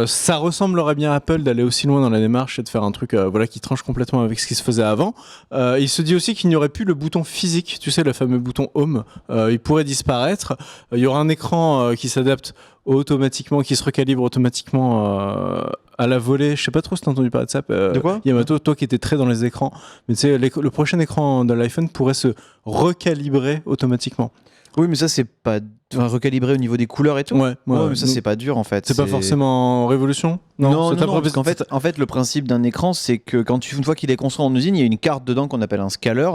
ça ressemblerait bien à Apple d'aller aussi loin dans la démarche et de faire un truc qui tranche complètement avec ce qui se faisait avant. Il se dit aussi qu'il n'y aurait plus le bouton physique, tu sais, le fameux bouton Home. Il pourrait disparaître. Il y aura un écran qui s'adapte automatiquement, qui se recalibre automatiquement à la volée. Je sais pas trop si t'as entendu parler de ça. De quoi ? Yamato, toi qui étais très dans les écrans, mais tu sais, le prochain écran de l'iPhone pourrait se recalibrer automatiquement. Oui, mais ça, c'est pas recalibrer au niveau des couleurs et tout. Ouais, mais ça, c'est pas dur en fait. C'est pas forcément révolution. Non, parce qu'en fait, le principe d'un écran, c'est que une fois qu'il est construit en usine, il y a une carte dedans qu'on appelle un scaler.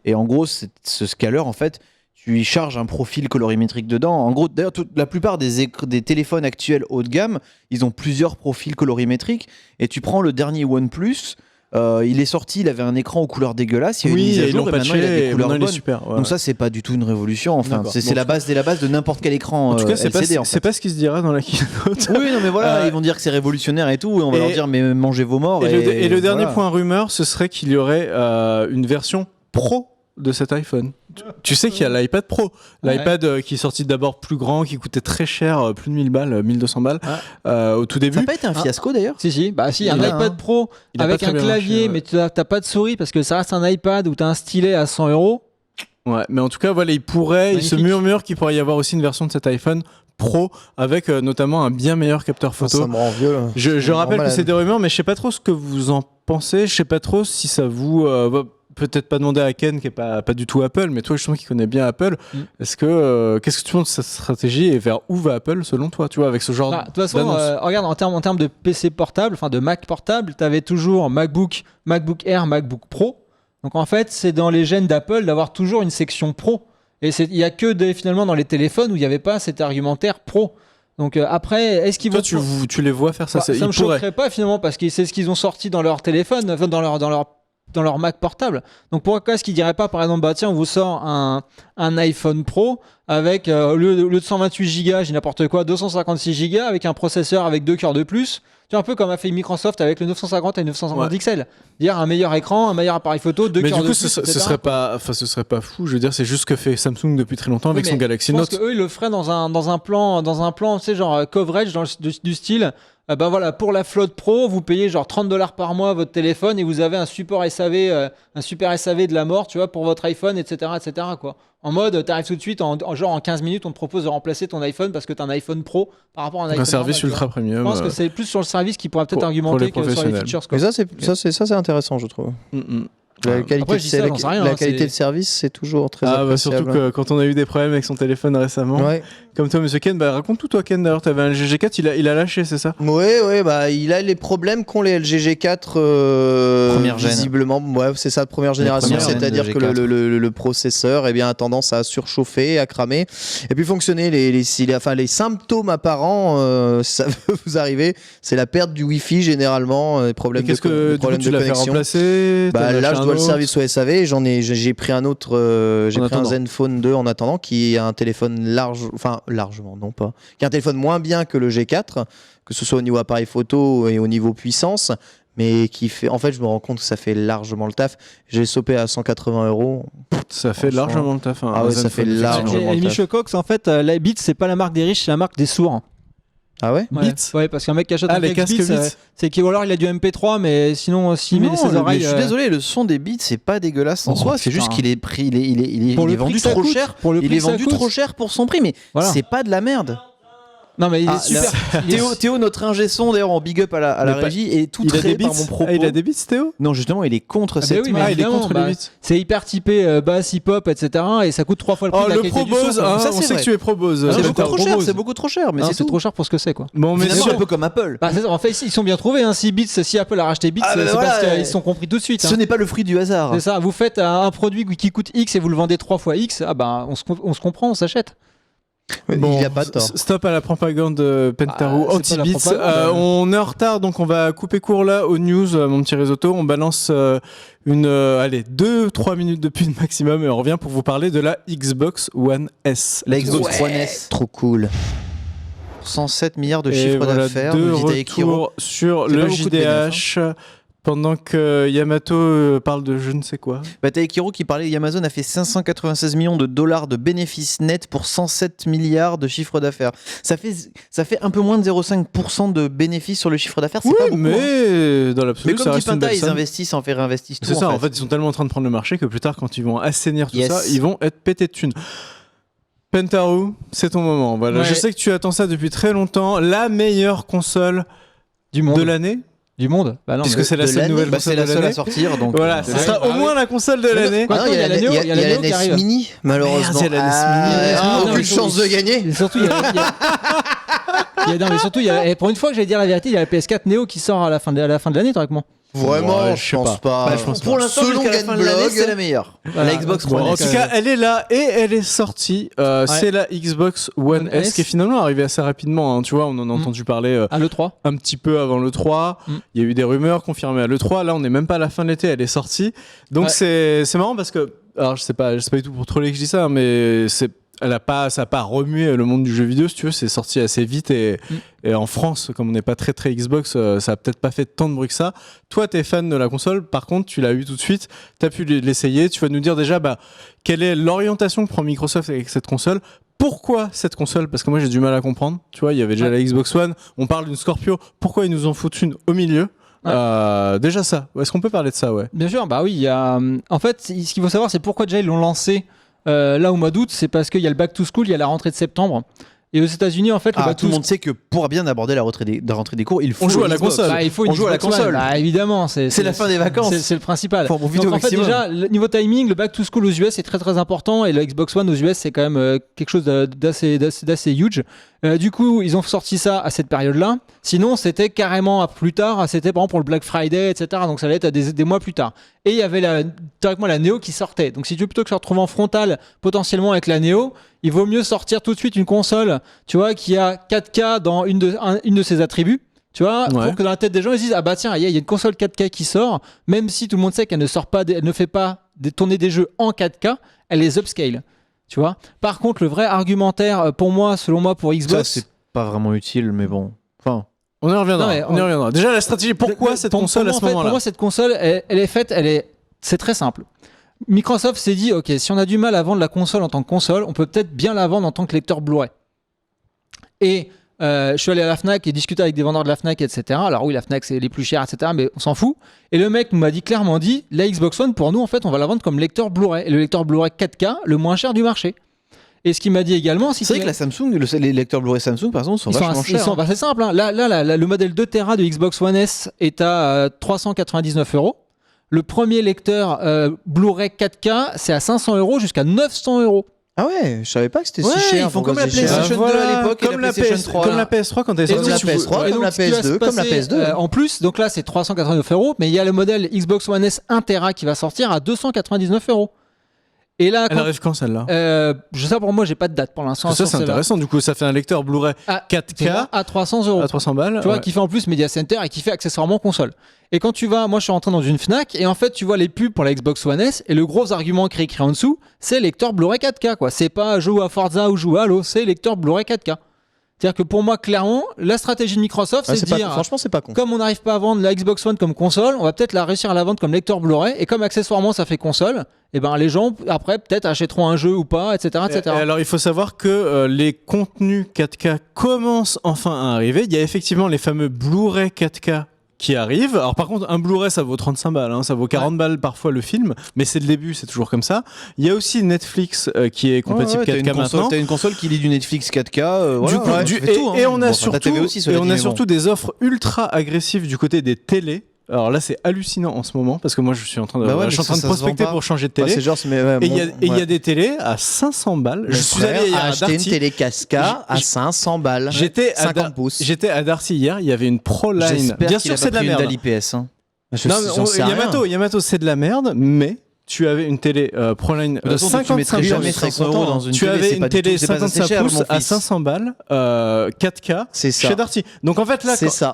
Et en gros, ce scaler, en fait, tu y charges un profil colorimétrique dedans. En gros, d'ailleurs, la plupart des téléphones actuels haut de gamme, ils ont plusieurs profils colorimétriques. Et tu prends le dernier OnePlus. Il est sorti, il avait un écran aux couleurs dégueulasses, il y a une mise à jour et maintenant il a des couleurs bonnes. Super, ouais. Donc ça, c'est pas du tout une révolution. Enfin, c'est la base de n'importe quel écran. En tout cas, LCD, c'est pas ce qui se dira dans la keynote. Oui, non, mais voilà, ils vont dire que c'est révolutionnaire et tout, et on va leur dire mais mangez vos morts. Et le dernier point rumeur, ce serait qu'il y aurait une version pro de cet iPhone. Tu sais qu'il y a l'iPad Pro, l'iPad qui est sorti d'abord plus grand, qui coûtait très cher, plus de 1000 balles, 1200 balles au tout début. Ça n'a pas été un fiasco d'ailleurs ? Si, un iPad Pro avec un clavier, mais tu n'as pas de souris parce que ça reste un iPad où tu as un stylet à 100 €. Ouais, mais en tout cas, voilà, il se murmure qu'il pourrait y avoir aussi une version de cet iPhone Pro avec notamment un bien meilleur capteur photo. Ça me rend vieux. Je rappelle que c'est des rumeurs, mais je sais pas trop ce que vous en pensez. Je sais pas trop si ça vous peut-être pas demander à Ken qui est pas du tout Apple, mais toi justement qui connais bien Apple, qu'est-ce que tu penses de cette stratégie et vers où va Apple selon toi, tu vois, avec ce genre de toute façon, regarde en termes de PC portable, enfin de Mac portable, tu avais toujours MacBook Air, MacBook Pro. Donc en fait, c'est dans les gènes d'Apple d'avoir toujours une section Pro. Et il y a que finalement dans les téléphones où il n'y avait pas cet argumentaire Pro. Donc après, est-ce qu'ils vont... Toi, tu les vois faire ça? Ça me choquerait pas finalement parce que c'est ce qu'ils ont sorti dans leur téléphone, enfin, dans leur Mac portable. Donc pourquoi est-ce qu'ils diraient pas par exemple tiens, on vous sort un iPhone Pro avec au lieu de 128 Go, j'ai n'importe quoi, 256 Go avec un processeur avec 2 cœurs de plus. Tu vois, un peu comme a fait Microsoft avec le 950 et le 950 XL. Dire un meilleur écran, un meilleur appareil photo, 2 cœurs de plus. Mais du coup, ce serait pas fou. Je veux dire, c'est juste ce que fait Samsung depuis très longtemps avec son Galaxy Note. Je pense qu'eux, ils le feraient dans un plan, tu sais, genre coverage du style. Ben voilà, pour la flotte pro, vous payez genre $30 par mois votre téléphone et vous avez un support SAV, un super SAV de la mort, tu vois, pour votre iPhone, etc., quoi. En mode, t'arrives tout de suite, en 15 minutes, on te propose de remplacer ton iPhone parce que t'as un iPhone Pro par rapport à un iPhone. Un service ultra premium. Je pense que c'est plus sur le service qui pourrait peut-être argumenter que sur les features. Mais ça, c'est intéressant, je trouve. La qualité de service, c'est toujours très appréciable. Surtout que quand on a eu des problèmes avec son téléphone récemment. Ouais. Comme toi, monsieur Ken, raconte tout toi, Ken. D'ailleurs, t'avais un LG G4, il a lâché, c'est ça ? Oui, il a les problèmes qu'ont les LG G4 première visiblement. Ouais, c'est ça, de première génération. C'est-à-dire que le processeur a tendance à surchauffer, à cramer. Et puis fonctionner, les symptômes apparents, ça peut vous arriver. C'est la perte du Wi-Fi généralement, les problèmes de connexion. Qu'est-ce que tu l'as fait remplacer ? Là, je dois le service au SAV et j'ai pris un autre, un Zenfone 2 en attendant, qui est un téléphone largement, non pas, qui est un téléphone moins bien que le G4, que ce soit au niveau appareil photo et au niveau puissance, mais qui fait, en fait, je me rends compte que ça fait largement le taf. J'ai sopé à 180 €. Ça fait largement le taf. Ça fait largement le taf. Michel Cox, en fait, la Beats, c'est pas la marque des riches, c'est la marque des sourds. Ah ouais, Beats. Ouais, parce qu'un mec qui achète un casque Beats, c'est qu'il ou alors il a du MP3, mais sinon s'il met ses oreilles. Je suis désolé, le son des Beats c'est pas dégueulasse en soi, c'est juste qu'il est pris, il est vendu trop cher. Il est vendu trop cher pour son prix, mais c'est pas de la merde. Non mais il est super. Théo, notre ingé son d'ailleurs en big up à la régie, est tout trait par mon propos. Il a des beats, Théo ? Non, justement, il est contre cette. Oui, il est contre les beats. C'est hyper typé bass, hip-hop, etc. Et ça coûte 3 fois le prix de la qualité du son. Ça, on sait que tu es probose. C'est beaucoup trop cher, mais c'est trop cher pour ce que c'est, quoi. Bon, mais c'est un peu comme Apple. En fait, ils sont bien trouvés. Si Apple a racheté Beats, c'est parce qu'ils sont compris tout de suite. Ce n'est pas le fruit du hasard. C'est ça. Vous faites un produit qui coûte X et vous le vendez 3 fois X. On se comprend, on s'achète. Bon, il n'y a pas tort. Stop à la propagande Pentaru anti-Beats. On est en retard, donc on va couper court là aux news, mon petit risotto. On balance 2-3 minutes de pub maximum et on revient pour vous parler de la Xbox One S. La Xbox One S, trop cool. 107 milliards de chiffre d'affaires. De retour sur le JDH. Pendant que Yamato parle de je ne sais quoi. Taekiro qui parlait, Amazon a fait 596 millions de dollars de bénéfices nets pour 107 milliards de chiffre d'affaires. Ça fait un peu moins de 0,5% de bénéfices sur le chiffre d'affaires. C'est pas beaucoup. Mais dans l'absolu, ça reste une belle somme. Ils investissent, réinvestissent tout. C'est ça, en fait, ils sont tellement en train de prendre le marché que plus tard, quand ils vont assainir tout ça, ils vont être pétés de thunes. Pentaru, c'est ton moment. Voilà. Ouais. Je sais que tu attends ça depuis très longtemps. La meilleure console du monde de l'année. Du monde puisque c'est la seule nouvelle console c'est la seule à sortir, donc voilà, ça sera au moins la console de l'année. Il y a la NES Mini, malheureusement. Il y a la NES Mini. Aucune chance de gagner. Et surtout, pour une fois que j'allais dire la vérité, il y a la PS4 Neo qui sort à la fin de l'année, théoriquement. Vraiment, je pense pas. Pour l'instant, jusqu'à la fin de l'année, c'est la meilleure. La Xbox One S. En tout cas, elle est là et elle est sortie. C'est la Xbox One S qui est finalement arrivée assez rapidement. Tu vois, on en a entendu parler à l'E3. Un petit peu avant l'E3. Il y a eu des rumeurs confirmées à l'E3. Là, on n'est même pas à la fin de l'été, elle est sortie. Donc c'est marrant parce que, alors je sais pas du tout pour troller que je dis ça, mais ça n'a pas remué le monde du jeu vidéo, si tu veux. C'est sorti assez vite et en France, comme on n'est pas très Xbox, ça a peut-être pas fait tant de bruit que ça. Toi, t'es fan de la console, par contre, tu l'as eu tout de suite, t'as pu l'essayer. Tu vas nous dire déjà quelle est l'orientation que prend Microsoft avec cette console. Pourquoi cette console ? Parce que moi, j'ai du mal à comprendre. Tu vois, il y avait déjà la Xbox One. On parle d'une Scorpio. Pourquoi ils nous en foutent une au milieu ? Déjà ça. Est-ce qu'on peut parler de ça ? Bien sûr. Oui. Il y a. En fait, ce qu'il faut savoir, c'est pourquoi déjà ils l'ont lancé. Là au mois d'août, c'est parce qu'il y a le back to school, il y a la rentrée de septembre. Et aux États-Unis, en fait, tout le monde sait que pour bien aborder la rentrée des cours, il faut jouer à la console. Il faut jouer à la console. Évidemment, c'est la fin des vacances. C'est le principal. Donc, en fait, déjà, niveau timing, le back to school aux US est très très important et la Xbox One aux US c'est quand même quelque chose d'assez huge. Du coup, ils ont sorti ça à cette période-là. Sinon, c'était carrément plus tard. C'était par exemple pour le Black Friday, etc. Donc, ça allait être des mois plus tard. Et il y avait théoriquement la Neo qui sortait. Donc, si tu veux plutôt que se retrouve en frontal potentiellement avec la Neo, il vaut mieux sortir tout de suite une console, tu vois, qui a 4K dans une de ses attributs. Tu vois, pour que dans la tête des gens, ils se disent tiens, il y a une console 4K qui sort, même si tout le monde sait qu'elle ne fait pas tourner des jeux en 4K, elle les upscale. Tu vois. Par contre, le vrai argumentaire selon moi, pour Xbox, ça c'est pas vraiment utile, mais bon. Enfin, on y reviendra. Déjà la stratégie. Pourquoi cette console à ce moment-là ? Pour moi, cette console, elle est faite. C'est très simple. Microsoft s'est dit, ok, si on a du mal à vendre la console en tant que console, on peut peut-être bien la vendre en tant que lecteur Blu-ray. Et je suis allé à la Fnac et discuté avec des vendeurs de la Fnac, etc. Alors oui, la Fnac c'est les plus chers, etc. Mais on s'en fout. Et le mec nous m'a clairement dit, la Xbox One pour nous, en fait, on va la vendre comme lecteur Blu-ray. Et le lecteur Blu-ray 4K, le moins cher du marché. Et ce qu'il m'a dit également, c'est vrai que la Samsung, les lecteurs Blu-ray Samsung, par exemple, sont vachement chers. C'est simple. Hein. Là, le modèle 2 Tera de Xbox One S est à 399 €. Le premier lecteur Blu-ray 4K, c'est à 500 € jusqu'à 900 €. Ah ouais, je savais pas que c'était si cher. Ils font comme la PlayStation 2 à l'époque et comme la PlayStation 3. Comme la PS3 quand elle est Comme sortie. la PS3, comme la PS2, comme la PS2. En plus, donc là, c'est 389 €, mais il y a le modèle Xbox One S 1 Tera qui va sortir à 299 €. Et là, Elle arrive quand celle-là je sais pour moi, j'ai pas de date pour l'instant. Ça c'est intéressant. Du coup, ça fait un lecteur Blu-ray 4K à 300 € à 300 balles. Tu vois, qui fait en plus Media Center et qui fait accessoirement console. Et quand tu vas, moi je suis rentré dans une Fnac et en fait tu vois les pubs pour la Xbox One S et le gros argument qui est écrit en dessous, c'est lecteur Blu-ray 4K quoi. C'est pas jouer à Forza ou jouer à Halo, c'est lecteur Blu-ray 4K. C'est-à-dire que pour moi, clairement, la stratégie de Microsoft, c'est de dire, franchement, c'est pas con. Comme on n'arrive pas à vendre la Xbox One comme console, on va peut-être la réussir à la vendre comme lecteur Blu-ray, et comme accessoirement ça fait console, et ben les gens après peut-être achèteront un jeu ou pas, etc., etc. Et alors il faut savoir que les contenus 4K commencent enfin à arriver. Il y a effectivement les fameux Blu-ray 4K qui arrivent. Alors par contre, un Blu-ray ça vaut 35 balles, hein, ça vaut 40 balles parfois le film, mais c'est le début, c'est toujours comme ça. Il y a aussi Netflix qui est compatible 4K maintenant. T'as une console qui lit du Netflix 4K. Et on a surtout des offres ultra agressives du côté des télés. Alors là, c'est hallucinant en ce moment parce que moi, je suis en train de prospecter pour changer de télé. Il y a des télés à 500 balles. Je suis allé acheter une télé 4K à 500 balles. J'étais à Darty hier. Il y avait une ProLine. Bien sûr, c'est de la merde. Yamato, c'est de la merde, mais tu avais une télé ProLine 55 pouces. Tu avais une télé 55 pouces à 500 balles 4K chez Darty. Donc en fait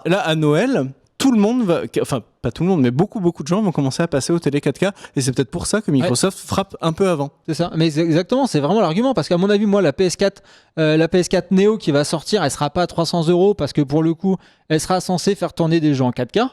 là à Noël, tout le monde va, enfin pas tout le monde, mais beaucoup de gens vont commencer à passer aux télé 4K et c'est peut-être pour ça que Microsoft frappe un peu avant. C'est ça, mais exactement, c'est vraiment l'argument parce qu'à mon avis, moi la PS4 Neo qui va sortir, elle sera pas à 300 € parce que pour le coup, elle sera censée faire tourner des jeux en 4K.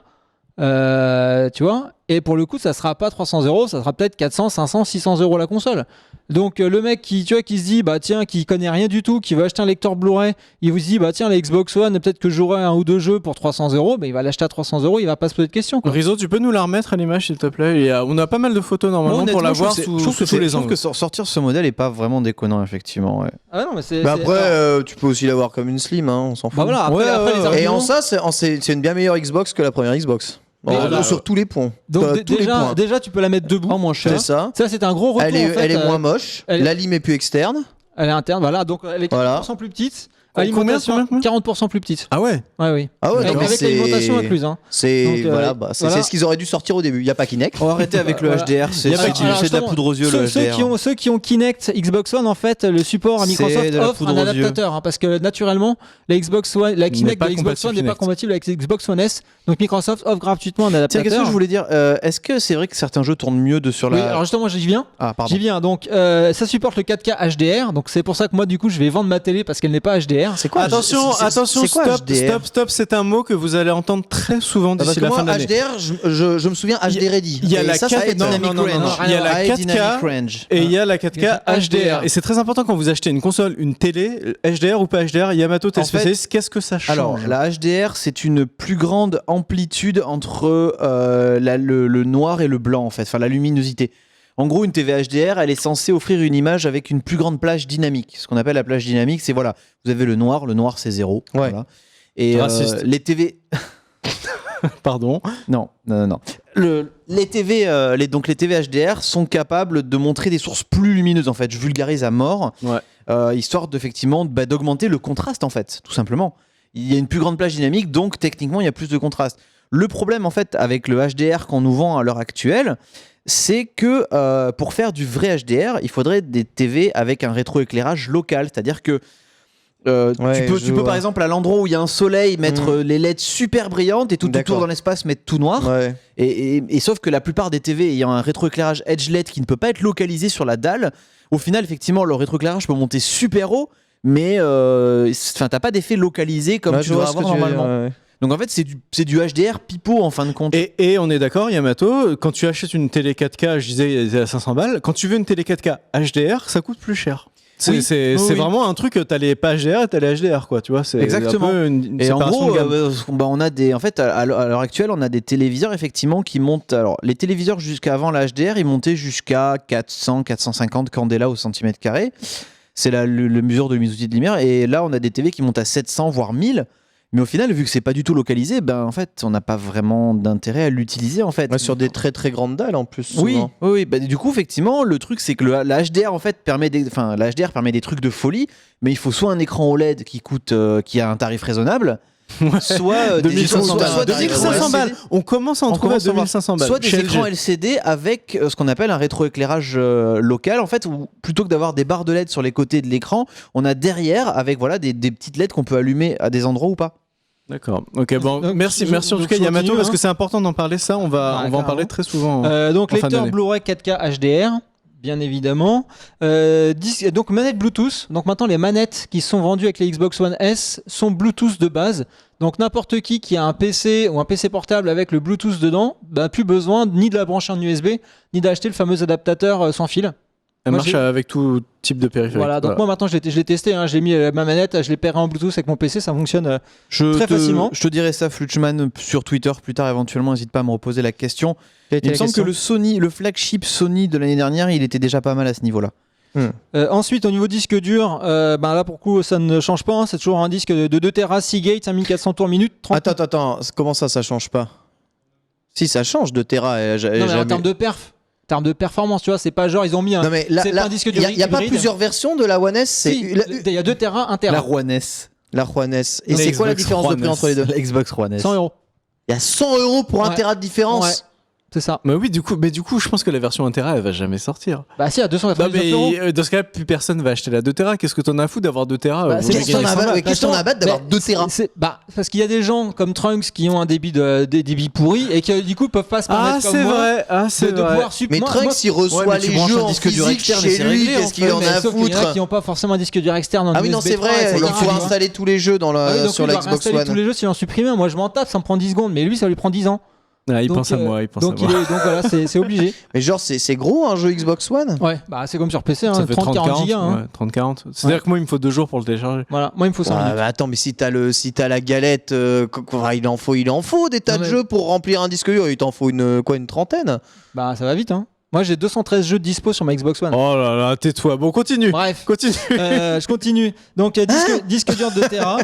Tu vois, et pour le coup ça sera pas 300 €, ça sera peut-être 400, 500, 600 € la console. Donc le mec qui se dit bah tiens, qui connaît rien du tout, qui veut acheter un lecteur Blu-ray, il vous dit bah tiens, la Xbox One, peut-être que j'aurai un ou deux jeux pour 300 €, bah il va l'acheter à 300 €, il va pas se poser de questions quoi. Rizzo, tu peux nous la remettre à l'image s'il te plaît. On a pas mal de photos normalement pour la voir sous tous les angles. Je trouve que sortir ce modèle est pas vraiment déconnant effectivement. Ouais. Ah non, mais après tu peux aussi l'avoir comme une Slim, hein, on s'en fout. Bah voilà, après, les arguments... Et en ça c'est une bien meilleure Xbox que la première Xbox. Sur tous les points. Donc déjà tu peux la mettre debout. Moins cher. C'est ça. Ça c'est un gros retour. Elle est moins moche. La lime est plus externe. Elle est interne, voilà. Donc elle est 40% plus petite. Alimentation 40% plus petite. Ah ouais. Oui. Ah ouais, avec l'alimentation incluse. Hein. C'est ce qu'ils auraient dû sortir au début. Il y a pas Kinect. On va arrêter avec le HDR. C'est de la poudre aux yeux le HDR. Ceux qui ont Kinect Xbox One, en fait, le support à Microsoft offre un adaptateur, hein, parce que naturellement, la Kinect de Xbox One n'est pas compatible avec Xbox One S. Donc Microsoft offre gratuitement un adaptateur. Qu'est-ce que je voulais dire est-ce que c'est vrai que certains jeux tournent mieux sur la... Oui, alors justement, j'y viens. Ah, pardon. J'y viens. Donc ça supporte le 4K HDR. Donc c'est pour ça que moi, du coup, je vais vendre ma télé parce qu'elle n'est pas HDR. C'est quoi? Attention, stop, c'est un mot que vous allez entendre très souvent d'ici la fin de l'année. HDR, je me souviens HD Ready. Il y a la 4K et il y a la 4K HDR. Et c'est très important quand vous achetez une console, une télé, HDR ou pas HDR. Yamato, t'es spécialiste, qu'est-ce que ça change? Alors, la HDR, c'est une plus grande amplitude entre le noir et le blanc, en fait, enfin la luminosité. En gros, une TV HDR, elle est censée offrir une image avec une plus grande plage dynamique. Ce qu'on appelle la plage dynamique, c'est voilà, vous avez le noir c'est 0. Ouais. Voilà. Et les TV... Pardon. Non. Les TV HDR sont capables de montrer des sources plus lumineuses, en fait. Je vulgarise à mort, histoire d'augmenter le contraste, en fait, tout simplement. Il y a une plus grande plage dynamique, donc techniquement, il y a plus de contraste. Le problème, en fait, avec le HDR qu'on nous vend à l'heure actuelle, c'est que pour faire du vrai HDR, il faudrait des TV avec un rétroéclairage local. C'est-à-dire que tu peux par exemple, à l'endroit où il y a un soleil, mettre les LED super brillantes et tout autour dans l'espace mettre tout noir. Ouais. Et sauf que la plupart des TV ayant un rétroéclairage Edge LED qui ne peut pas être localisé sur la dalle, au final, effectivement, le rétroéclairage peut monter super haut, mais t'as pas d'effet localisé comme tu dois avoir normalement. Donc en fait, c'est du HDR pipeau en fin de compte. Et on est d'accord, Yamato, quand tu achètes une télé 4K, je disais, elle est à 500 balles. Quand tu veux une télé 4K HDR, ça coûte plus cher. C'est vraiment un truc, t'as les pas HDR et t'as les HDR, quoi, tu vois. C'est exactement. Un peu une et en gros, on a des, en fait, à l'heure actuelle, on a des téléviseurs effectivement qui montent. Alors, les téléviseurs jusqu'avant la HDR, ils montaient jusqu'à 400, 450 candela au centimètre carré. C'est la mesure de luminosité de lumière. Et là, on a des TV qui montent à 700 voire 1000. Mais au final, vu que c'est pas du tout localisé, en fait, on n'a pas vraiment d'intérêt à l'utiliser en fait. Sur des très très grandes dalles en plus. Souvent. Oui. Du coup, effectivement, le truc c'est que la HDR en fait permet des trucs de folie, mais il faut soit un écran OLED qui a un tarif raisonnable. Soit 2500 balles. On commence à en trouver à 2500 balles. Soit des écrans LCD avec ce qu'on appelle un rétroéclairage local, en fait, où plutôt que d'avoir des barres de LED sur les côtés de l'écran, on a derrière avec des petites LED qu'on peut allumer à des endroits ou pas. D'accord. Ok. Bon, merci en tout cas Yamato parce que c'est important d'en parler. Ça, on va en parler très souvent. Donc lecteur Blu-ray 4K HDR. Bien évidemment. Donc manette Bluetooth. Donc maintenant les manettes qui sont vendues avec les Xbox One S sont Bluetooth de base. Donc n'importe qui a un PC ou un PC portable avec le Bluetooth dedans, plus besoin ni de la brancher en USB, ni d'acheter le fameux adaptateur sans fil. Elle marche avec tout type de périphérique. Voilà, donc moi maintenant je l'ai testé, j'ai mis ma manette, je l'ai pairé en Bluetooth avec mon PC, ça fonctionne très facilement. Je te dirai ça, Flutchman, sur Twitter plus tard éventuellement, n'hésite pas à me reposer la question. Il me semble que le flagship Sony de l'année dernière, il était déjà pas mal à ce niveau-là. Ensuite, au niveau disque dur, là pour le coup ça ne change pas, c'est toujours un disque de 2 Tera Seagate, 5400 tours minute. 30... Attends, comment ça change pas? Si, ça change de Tera. En termes de perf. En termes de performance, tu vois, c'est pas genre ils ont mis un. Non mais là, un disque dur. Il n'y a pas plusieurs versions de la One S. Il y a 2 Tera, 1 Tera. La One S. La One S. Et c'est quoi la différence de prix entre les deux? La Xbox One S. 100 €. Il y a 100 € pour 1 Tera de différence. Ouais. C'est ça. Mais oui, du coup, je pense que la version 1 Tera, elle va jamais sortir. Bah si, à 299 €. Dans ce cas-là, plus personne va acheter la 2 Tera. Qu'est-ce que t'en as foutu d'avoir 2 Tera Qu'est-ce que t'en as battre d'avoir 2 Tera? Parce qu'il y a des gens comme Trunks qui ont un débit pourri et qui du coup peuvent pas se permettre comme moi de pouvoir mais Trunks il reçoit les jeux en physique chez lui, qu'est-ce qu'il en a à foutre? Il y en a qui n'ont pas forcément un disque dur externe. Ah oui, non, c'est vrai, il faut installer tous les jeux sur la Xbox One. Tous les jeux, s'il en supprime un, moi je m'en tape, ça me prend 10 secondes, mais lui ça lui prend 10 ans. Il pense à moi, donc voilà, c'est obligé. Mais genre, c'est gros un jeu Xbox One? Ouais, c'est comme sur PC, 30-40 gigas. 30-40. C'est-à-dire que moi, il me faut 2 jours pour le télécharger. Voilà, moi, il me faut 5 minutes. Attends, mais si t'as la galette, il en faut des tas de jeux pour remplir un disque dur. Il t'en faut une trentaine. Ça va vite, hein. Moi, j'ai 213 jeux dispo sur ma Xbox One. Oh là là, tais-toi. Bon, continue. Bref. Continue. Je continue. Donc, disque dur de 2 Tera.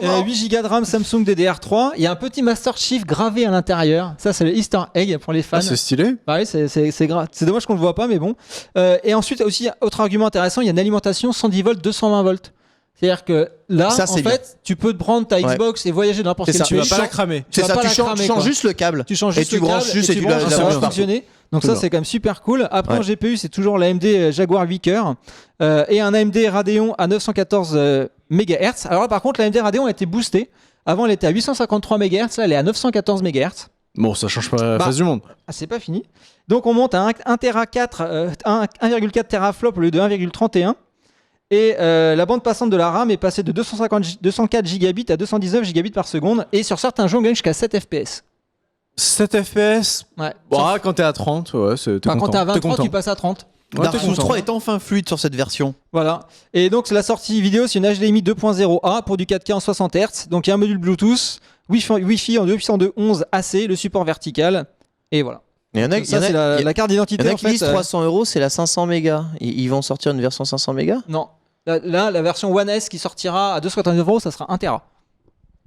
8 Go de RAM Samsung DDR3. Il y a un petit Master Chief gravé à l'intérieur. Ça, c'est le Easter egg pour les fans. C'est stylé. Oui, c'est dommage qu'on le voit pas, mais bon. Et ensuite, aussi, autre argument intéressant, il y a une alimentation 110 volts, 220 volts. C'est-à-dire que là, en fait, tu peux te prendre ta Xbox et voyager dans n'importe quel pays. Tu vas pas la cramer. C'est ça, tu changes juste le câble. Tu changes juste le câble branches juste et tu la branches fonctionner. Donc ça, c'est quand même super cool. Après, en GPU, c'est toujours l'AMD Jaguar 8 cœurs et un AMD Radeon à 914 MHz. Alors là, par contre, l'AMD Radeon a été boostée. Avant, elle était à 853 MHz. Là, elle est à 914 MHz. Bon, ça change pas la face du monde. C'est pas fini. Donc, on monte à 1,4 teraflop au lieu de 1,31. Et la bande passante de la RAM est passée de 204 gigabits à 219 gigabits par seconde. Et sur certains jeux, on gagne jusqu'à 7 FPS. 7 FPS. Ouais. Quand t'es à 30, t'es content. Quand t'es à 23, tu passes à 30. Dark Souls 3 est enfin fluide sur cette version. Voilà. Et donc, la sortie vidéo, c'est une HDMI 2.0A pour du 4K en 60 Hz. Donc, il y a un module Bluetooth, Wi-Fi en 2.2.11 AC, le support vertical. Et voilà. C'est la carte d'identité. Il y en a qui disent 300 €, c'est la 500 mégas. Ils vont sortir une version 500 mégas? Non. Là, la version One S qui sortira à 299 €, ça sera 1 Tera.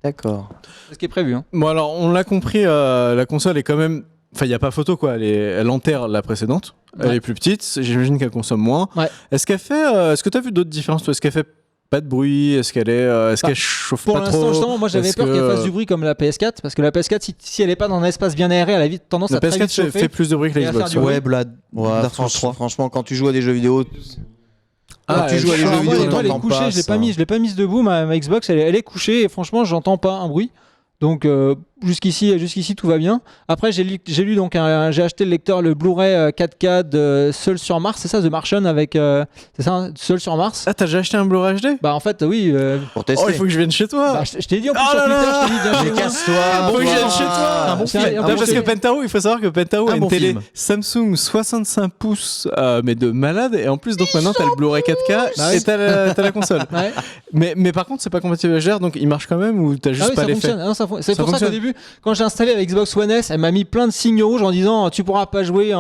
D'accord. C'est ce qui est prévu. Hein. Bon, alors, on l'a compris, la console est quand même. Enfin, il n'y a pas photo, quoi. Elle enterre la précédente. Elle est plus petite. J'imagine qu'elle consomme moins. Ouais. Est-ce que tu as vu d'autres différences, toi? Est-ce qu'elle fait pas de bruit? Est-ce qu'elle chauffe pas trop? Pour l'instant, justement, moi j'avais peur qu'elle fasse du bruit comme la PS4. Parce que la PS4, si elle est pas dans un espace bien aéré, elle a vite tendance à très vite chauffer. La PS4 fait plus de bruit que la Xbox. Franchement, quand tu joues à des jeux vidéo. Tu joues à des jeux vidéo, t'entends pas. Je l'ai pas mise debout, ma Xbox, elle est couchée. Et franchement, j'entends pas un bruit. Donc jusqu'ici tout va bien. Après j'ai lu donc j'ai acheté le lecteur, le Blu-ray 4K de Seul sur Mars, c'est ça, The Martian avec c'est ça, Seul sur Mars. Ah, t'as déjà acheté un Blu-ray HD? En fait oui. Pour tester. Oh, il faut que je vienne chez toi. Je t'ai dit en plus sur Twitter, je t'ai dit viens chez moi. Casse-toi. Faut que je vienne chez toi. Parce que Pentaro, il faut savoir que Pentaro a une télé Samsung 65 pouces mais de malade, et en plus donc maintenant t'as le Blu-ray 4K et t'as la console. Mais par contre c'est pas compatible HDR, donc il marche quand même, ou t'as juste pas l'effet? C'est pour ça qu'au début début, quand j'ai installé la Xbox One S, elle m'a mis plein de signes rouges en disant tu pourras pas jouer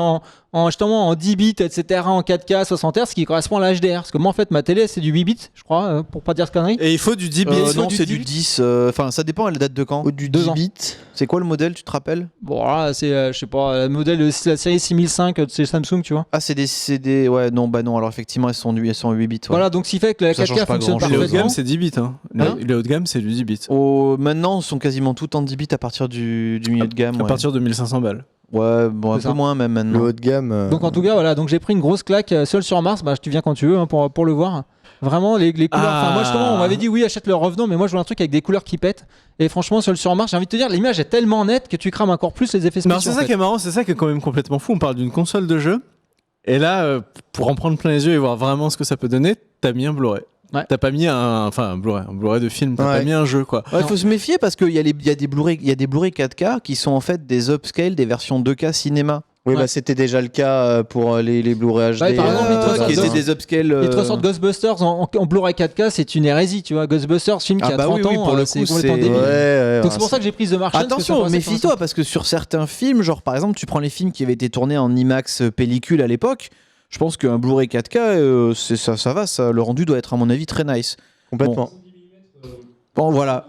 justement en 10 bits, etc., en 4K, 60 Hz, ce qui correspond à l'HDR. Parce que moi, en fait, ma télé, c'est du 8 bits, je crois, pour pas dire ce connerie. Et il faut du 10 bits. Non, c'est du 10. Enfin, ça dépend, elle date de quand? Du 10 bits. C'est quoi le modèle, tu te rappelles? Bon, là, c'est, je sais pas, le modèle de la série 6005 de chez Samsung, tu vois. Ah, c'est des. Ouais, non, bah non, alors effectivement, elles sont en 8 bits. Ouais. Voilà, donc ce qui fait que la Ça 4K change pas fonctionne grand-chose. Les haut de parfaitement. gamme, c'est 10 bits. Les haut de gamme, c'est du 10 bits. Maintenant, sont quasiment toutes en 10 bits à partir du milieu de gamme. À partir de 1500 balles. Ouais, bon, un C'est peu ça. moins même Le maintenant. haut de gamme. Donc en tout cas, voilà, donc j'ai pris une grosse claque seul sur Mars. Bah, tu viens quand tu veux pour le voir. Vraiment, les couleurs. Enfin, moi, justement, on m'avait dit oui, achète le revenant, mais moi, je veux un truc avec des couleurs qui pètent. Et franchement, seul sur Mars, j'ai envie de te dire, l'image est tellement nette que tu crames encore plus les effets Mais spéciaux. c'est ça qui est marrant, c'est ça qui est quand même complètement fou. On parle d'une console de jeu. Et là, pour en prendre plein les yeux et voir vraiment ce que ça peut donner, t'as mis un Blu-ray. Ouais. T'as pas mis un Blu-ray de film, t'as pas mis un jeu, quoi. Il faut se méfier parce qu'il y a des Blu-ray 4K qui sont en fait des upscale, des versions 2K cinéma. Oui, Ouais. bah c'était déjà le cas pour les Blu-ray HD. Ouais, par exemple, qui étaient des upscale. Ils te ressortent Ghostbusters en Blu-ray 4K, c'est une hérésie, tu vois. Ghostbusters, film qui a 30 ans, pour le c'est coup, complètement c'est- débile. Ouais, Donc c'est pour ça que j'ai pris The Martian. parce que ça Attention, paraissait méfie-toi parce que sur certains films, genre par exemple, tu prends les films qui avaient été tournés en IMAX pellicule à l'époque. Je pense qu'un Blu-ray 4K, ça va, le rendu doit être à mon avis très nice. complètement. Bon, voilà.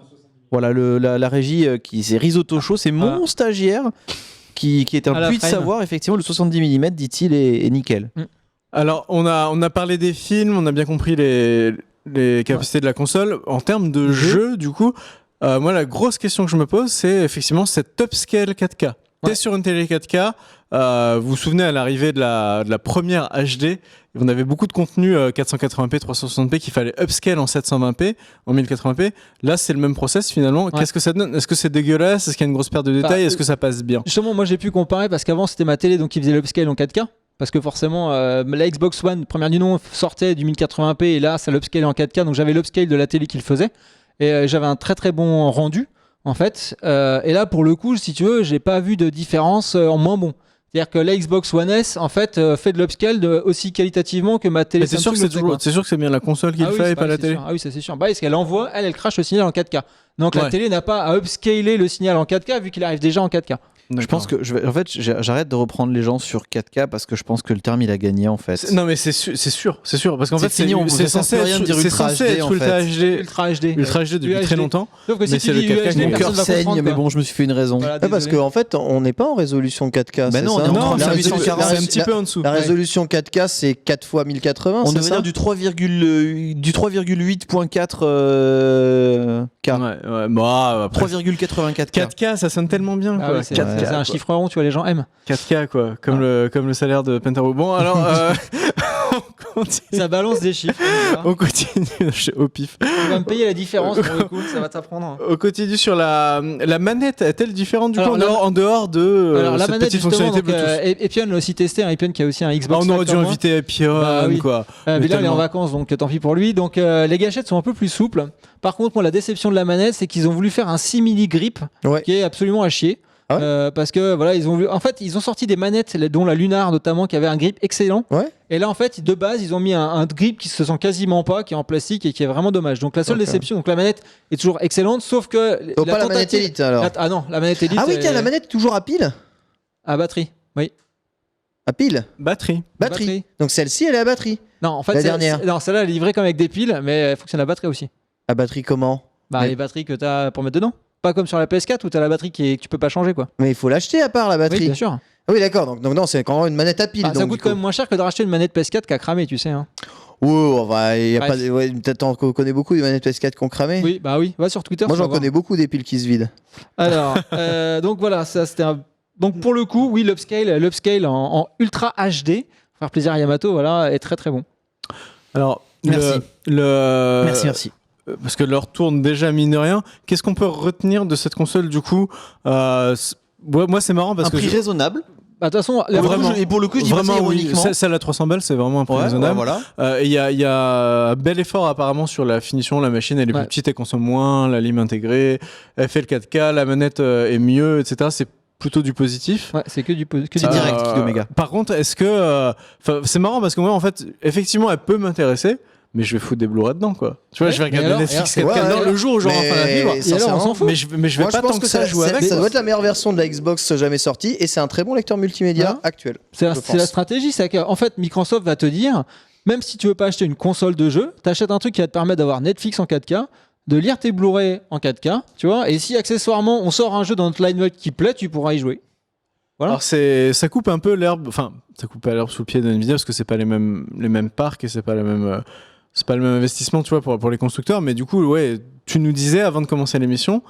Voilà, la régie qui c'est Risotto Show, c'est mon stagiaire qui est À un la puits de frame. savoir. Effectivement, le 70 mm, dit-il, est nickel. Alors, on a parlé des films, on a bien compris les capacités de la console. En termes de jeu, du coup, moi, la grosse question que je me pose, c'est effectivement cette upscale 4K. T'es sur une télé 4K, vous vous souvenez à l'arrivée de la première HD, on avait beaucoup de contenu 480p, 360p qu'il fallait upscale en 720p, en 1080p. Là, c'est le même process finalement. Ouais. Qu'est-ce que ça donne? Est-ce que c'est dégueulasse? Est-ce qu'il y a une grosse perte de détails? Est-ce que ça passe bien? Justement, moi j'ai pu comparer parce qu'avant c'était ma télé donc qui faisait l'upscale en 4K. Parce que forcément, la Xbox One, première du nom, sortait du 1080p et là, ça l'upscale en 4K. Donc j'avais l'upscale de la télé qu'il faisait. Et j'avais un très très bon rendu, en fait. Et là, pour le coup, si tu veux, j'ai pas vu de différence en moins bon. C'est-à-dire que la Xbox One S, en fait, fait de l'upscale aussi qualitativement que ma télé. Mais c'est sûr que c'est sûr que c'est bien la console qui le fait et pas la télé. Ah oui, ça c'est sûr. Bah, parce qu'elle envoie, elle crache le signal en 4K. Donc la Ouais. télé n'a pas à upscaler le signal en 4K vu qu'il arrive déjà en 4K. Je pense que j'arrête de reprendre les gens sur 4K parce que je pense que le terme il a gagné en fait. Non mais c'est sûr parce qu'en C'est fait fini, on c'est ne censé sert rien de dire c'est Ultra censé HD, être en Ultra fait. HD Ultra HD. Ultra HD depuis très longtemps. Sauf que si Mais tu c'est le dis 4K UHD, qui Mon manque. personne cœur va comprendre. saigne, mais quoi. bon, je me suis fait une raison. Voilà, Ouais, parce désolé. qu'en fait, on n'est pas en résolution 4K. Bah c'est non, ça on est en Non, La c'est résolution- 840, un petit peu en dessous. La résolution 4K, c'est 4 fois 1080, On c'est devrait ça dire du 3,8.4 K. Ouais, bah après 3,84 K. 4K ça sonne tellement bien Ah quoi. oui, c'est 4K, c'est un quoi. chiffre rond, tu vois, les gens aiment. 4K quoi, comme le salaire de Pentaro. Bon alors on continue. Ça balance des chiffres. On continue au pif. Tu vas me payer la différence pour le coup, ça va t'apprendre. On continue sur la manette, est-elle différente du coup Alors, en dehors de Alors la cette manette petite justement, fonctionnalité donc, Bluetooth? Epion l'a aussi testé, Epion qui a aussi un Ah, Xbox. on aurait Live dû comme moi. inviter Epion Bah oui. quoi. Mais là, il est tellement. en vacances, donc tant pis pour lui. Donc, les gâchettes sont un peu plus souples. Par contre, moi, la déception de la manette, c'est qu'ils ont voulu faire un simili grip, Ouais. qui est absolument à chier. Ah ouais Parce que voilà, en fait, ils ont sorti des manettes, dont la Lunar notamment, qui avait un grip excellent. Ouais. Et là, en fait, de base, ils ont mis un grip qui se sent quasiment pas, qui est en plastique et qui est vraiment dommage. Donc, la seule Ok. déception, donc la manette est toujours excellente, sauf que Oh, pas la manette Elite alors. Ah non, la manette Elite. Ah oui, tiens, la manette est toujours à pile. à batterie. Oui. À pile. Batterie. Batterie. Donc celle-ci, elle est à batterie. Non, en fait, La dernière. non, celle-là, elle est livrée comme avec des piles, mais elle fonctionne à batterie aussi. À batterie comment? Bah, Mais- les batteries que tu as pour mettre dedans. Pas comme sur la PS4 où tu as la batterie que tu peux pas changer, quoi. Mais il faut l'acheter à part la Oui, batterie. bien sûr. Ah oui, d'accord. Donc non, c'est quand même une manette à pile. Bah, ça donc, coûte du quand coup. même moins cher que de racheter une manette PS4 qui a cramé, tu sais. Hein. Ouais, il y a Bref. pas de... ouais, peut-être qu'on connaît beaucoup des manettes PS4 qui ont cramé. Oui, bah oui, va sur Twitter. Moi, tu vas j'en voir. connais beaucoup des piles qui se vident. Alors, donc voilà, ça c'était un. Donc pour le coup, oui, l'upscale en Ultra HD, pour faire plaisir à Yamato, voilà, est très très bon. Alors Merci. Merci. Parce que l'heure tourne déjà mine de rien. Qu'est-ce qu'on peut retenir de cette console du coup? Moi c'est marrant parce Un que prix raisonnable. Bah, de toute façon, Pour le coup, Vraiment. et pour le coup, je dis pas ça vraiment oui, ironiquement. celle à 300 balles c'est vraiment un prix Ouais, raisonnable. voilà. Il y a un bel effort apparemment sur la finition. La machine elle est Ouais. plus petite, elle consomme moins, la lime intégrée, elle fait le 4K, la manette est mieux, etc. C'est plutôt du positif. ouais, c'est que du C'est direct, Kid Omega. Par contre, est-ce que c'est marrant parce que moi en fait effectivement elle peut m'intéresser, mais je vais foutre des Blu-ray dedans, quoi. Tu vois, je vais regarder alors, Netflix ouais, 4K dedans le jour où j'aurai enfin la fibre. Et alors, on s'en fout. Mais je vais Moi, pas je pense tant que ça jouer avec. Ça doit être la meilleure version de la Xbox jamais sortie et c'est un très bon lecteur multimédia actuel. C'est la stratégie, c'est qu'en fait, Microsoft va te dire, même si tu veux pas acheter une console de jeu, t'achètes un truc qui va te permettre d'avoir Netflix en 4K, de lire tes Blu-ray en 4K, tu vois, et si accessoirement on sort un jeu dans notre line-up qui plaît, tu pourras y jouer. Voilà. Alors ça coupe un peu l'herbe, enfin ça coupe pas l'herbe sous le pied de Nvidia parce que c'est pas les mêmes parcs et c'est pas le même investissement, tu vois, pour les constructeurs. Mais du coup, ouais, tu nous disais avant de commencer l'émission,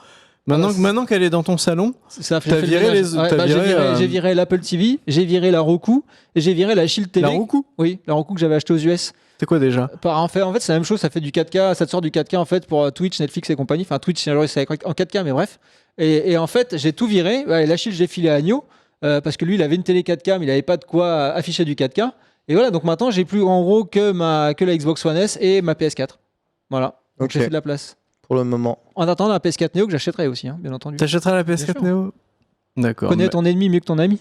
maintenant qu'elle est dans ton salon, t'as viré les j'ai viré l'Apple TV, j'ai viré la Roku et j'ai viré la Shield TV. La Roku. Oui, la Roku que j'avais acheté aux US. C'est quoi déjà? En fait, c'est la même chose, ça fait du 4K, ça te sort du 4K en fait pour Twitch, Netflix et compagnie. Enfin, Twitch, c'est en 4K, mais bref. Et en fait, j'ai tout viré. Ouais, la Shield, j'ai filé à Agno parce que lui, il avait une télé 4K, mais il n'avait pas de quoi afficher du 4K. Et voilà, donc maintenant, j'ai plus en gros que la Xbox One S et ma PS4. Voilà, donc j'ai fait de la place. Pour le moment. En attendant la PS4 Neo que j'achèterai aussi, hein, bien entendu. T'achèteras la PS4 Neo? D'accord. Connais ton ennemi mieux que ton ami.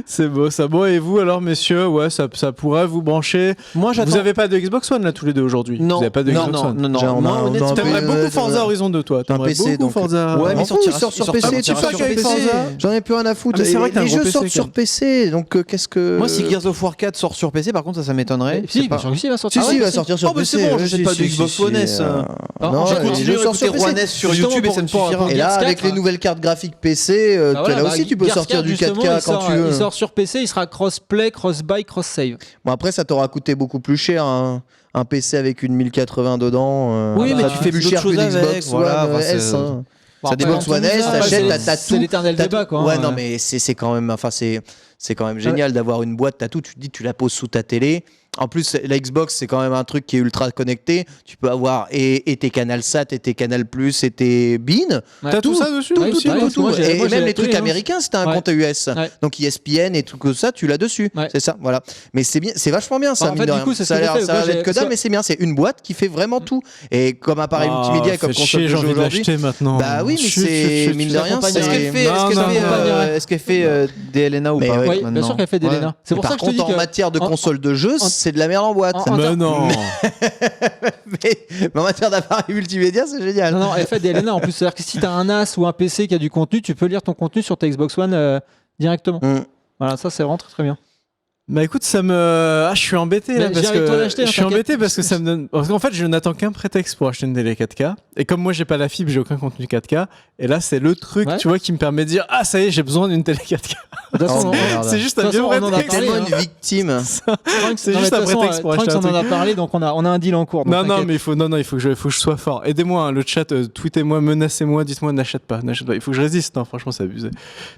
C'est beau, ça. Bon, et vous alors, messieurs, ouais, ça pourrait vous brancher. Moi, j'attends. Vous avez pas de Xbox One là tous les deux aujourd'hui? Non. Vous avez pas de Xbox One? Non. Moi, honnêtement, t'aimerais beaucoup Forza Horizon 2, toi. un PC, donc. Forza. Ouais, mais il sort sur PC. Tu pas qu'avec Forza. J'en ai plus rien à foutre. Ah, mais c'est vrai que t'as un les gros jeux PC, sortent sur PC, donc qu'est-ce que. Moi, si Gears of War 4 sort sur PC, par contre, ça m'étonnerait. Si, bien sûr que si, il va sortir. Si, il va sortir sur Oh, bah PC. c'est bon, j'achète pas de Xbox One S. Non, J'ai les jeux sortent sur PC. One S sur YouTube et ça me suffira. Et là, avec les nouvelles cartes graphiques PC, là aussi, tu peux sortir du 4K quand tu veux. Il sort sur PC, il sera cross-play, cross-buy, cross-save. Bon, après, ça t'aura coûté beaucoup plus cher, un PC avec une 1080 dedans. Oui, mais tu fais plus d'autres cher choses qu'une avec, Xbox voilà, One S. Ça dépend Xbox One S, t'achètes, t'as tout. C'est l'éternel débat, quoi. Ouais, non, mais c'est quand même, c'est quand même génial d'avoir une boîte, t'as tout. Tu te dis, tu la poses sous ta télé. En plus, la Xbox, c'est quand même un truc qui est ultra connecté. Tu peux avoir et tes Canal Sat, et tes Canal Plus, et tes Bean. T'as tout ça dessus? Tout. j'ai Et même les trucs télé, américains, si t'as un Ouais. compte US. Ouais. Donc ESPN et tout que ça, tu l'as dessus. Ouais. C'est ça, voilà. Mais c'est bien, c'est vachement bien ça. En mine fait, de du rien. coup, c'est ce ça a que l'air j'ai fait. ça a Moi, l'air j'ai- que dalle, mais c'est bien. C'est une boîte qui fait vraiment tout. Et comme appareil multimédia et comme console de j'ai jeu envie de aujourd'hui. l'acheter maintenant. Bah oui, mais c'est mine de rien, c'est. Est-ce qu'elle fait DLNA ou Mais pas oui, Oui, bien sûr qu'elle fait des LNA. C'est pour ça Par que je te dis contre, en que. matière de console de jeu, c'est de la merde en boîte. Mais non. Mais en matière d'appareil multimédia, c'est génial. Non, elle fait des LNA en plus. C'est-à-dire que si tu as un NAS ou un PC qui a du contenu, tu peux lire ton contenu sur ta Xbox One directement. Voilà, ça c'est vraiment très très bien. Bah écoute, ça me. Ah, je suis embêté là Mais parce j'ai envie de que. t'en acheter, Je suis t'inquiète. embêté parce que ça me donne. Parce qu'en fait, je n'attends qu'un prétexte pour acheter une télé 4K. Et comme moi, j'ai pas la fibre, j'ai aucun contenu 4K. Et là, c'est le truc, Ouais. tu vois, qui me permet de dire ah ça y est, j'ai besoin d'une télé 4K. De toute façon, C'est juste un De toute vieux façon, on en a prétexte. parlé, Tellement hein. une victime. C'est juste un prétexte pour acheter un on en a truc. parlé, donc on a un deal en cours. donc Non, t'inquiète. mais il faut que je sois fort. Aidez-moi, hein, le chat, tweetez-moi, menacez-moi, dites-moi, n'achète pas. Il faut que je résiste. Non, franchement, c'est abusé.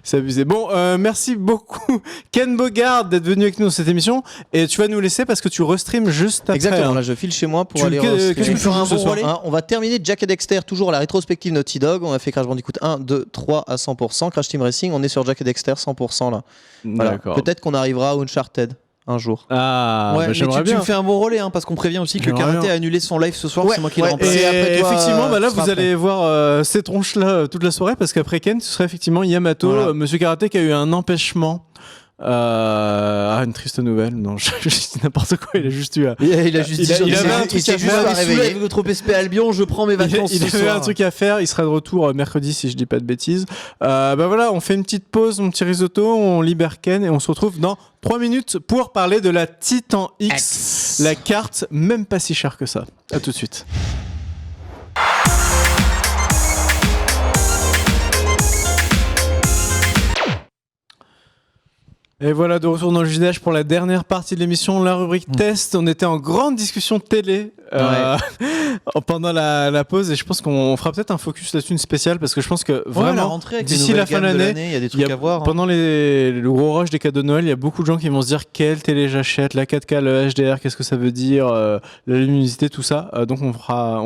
C'est abusé. Bon, merci beaucoup, Ken Bogard, d'être venu avec nous dans cette émission. Et tu vas nous laisser parce que tu restreams juste après. Exactement, hein. là je file chez moi pour Tu- aller que- restreamer. que tu me feras un bon relais On va terminer Jack et Dexter, toujours à la rétrospective Naughty Dog. On a fait Crash Bandicoot 1, 2, 3 à 100%. Crash Team Racing, on est sur Jack et Dexter 100% là. Voilà. D'accord. Peut-être qu'on arrivera à Uncharted un jour. Ah, Ouais, bah, mais j'aimerais tu bien. me fais un bon relais hein, parce qu'on prévient aussi que J'aimerais Karaté bien. a annulé son live ce soir, Ouais, c'est moi qui le ouais. remplace. Et après toi, effectivement, bah là, ce sera vous allez voir ces tronches-là toute la soirée parce qu'après Ken, ce serait effectivement Yamato, Voilà. Monsieur Karaté qui a eu un empêchement. Une triste nouvelle. Non, je dis n'importe quoi. Il a juste eu. Il a juste dit il avait un truc il s'est à juste faire. pas réveillé. avec notre PSP Albion, je prends mes vacances Il ce avait soir. un truc à faire, il sera de retour mercredi si je dis pas de bêtises. Bah voilà, on fait une petite pause, mon petit risotto, on libère Ken et on se retrouve dans 3 minutes pour parler de la Titan X, la carte même pas si chère que ça. À tout de suite. Et voilà, de retour dans le JDH pour la dernière partie de l'émission, la rubrique test. On était en grande discussion télé pendant la pause et je pense qu'on fera peut-être un focus là-dessus, une spéciale, parce que je pense que Vraiment, la vraiment, rentrée avec d'ici les la fin de nouvelles gammes l'année, il y a des il trucs y a- à voir. pendant le gros rush des cadeaux de Noël, il y a beaucoup de gens qui vont se dire quelle télé j'achète, la 4K, le HDR, qu'est-ce que ça veut dire, la luminosité, tout ça. Donc on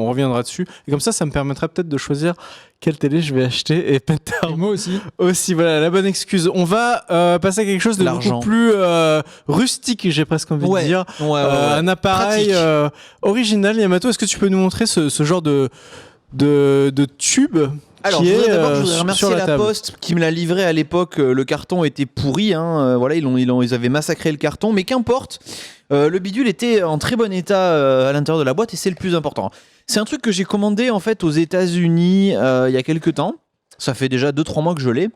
reviendra dessus. Et comme ça me permettra peut-être de choisir quelle télé je vais acheter et peut-être Et moi aussi. aussi, voilà, la bonne excuse. On va passer à quelque chose de L'argent. beaucoup plus rustique, j'ai presque envie de dire. Un appareil original, Yamato. Est-ce que tu peux nous montrer ce genre de tube Alors, je voudrais remercier la Poste qui me l'a livré à l'époque. Le carton était pourri, voilà, ils avaient massacré le carton, mais qu'importe. Le bidule était en très bon état à l'intérieur de la boîte et c'est le plus important. C'est un truc que j'ai commandé en fait aux États-Unis il y a quelques temps. Ça fait déjà 2-3 mois que je l'ai.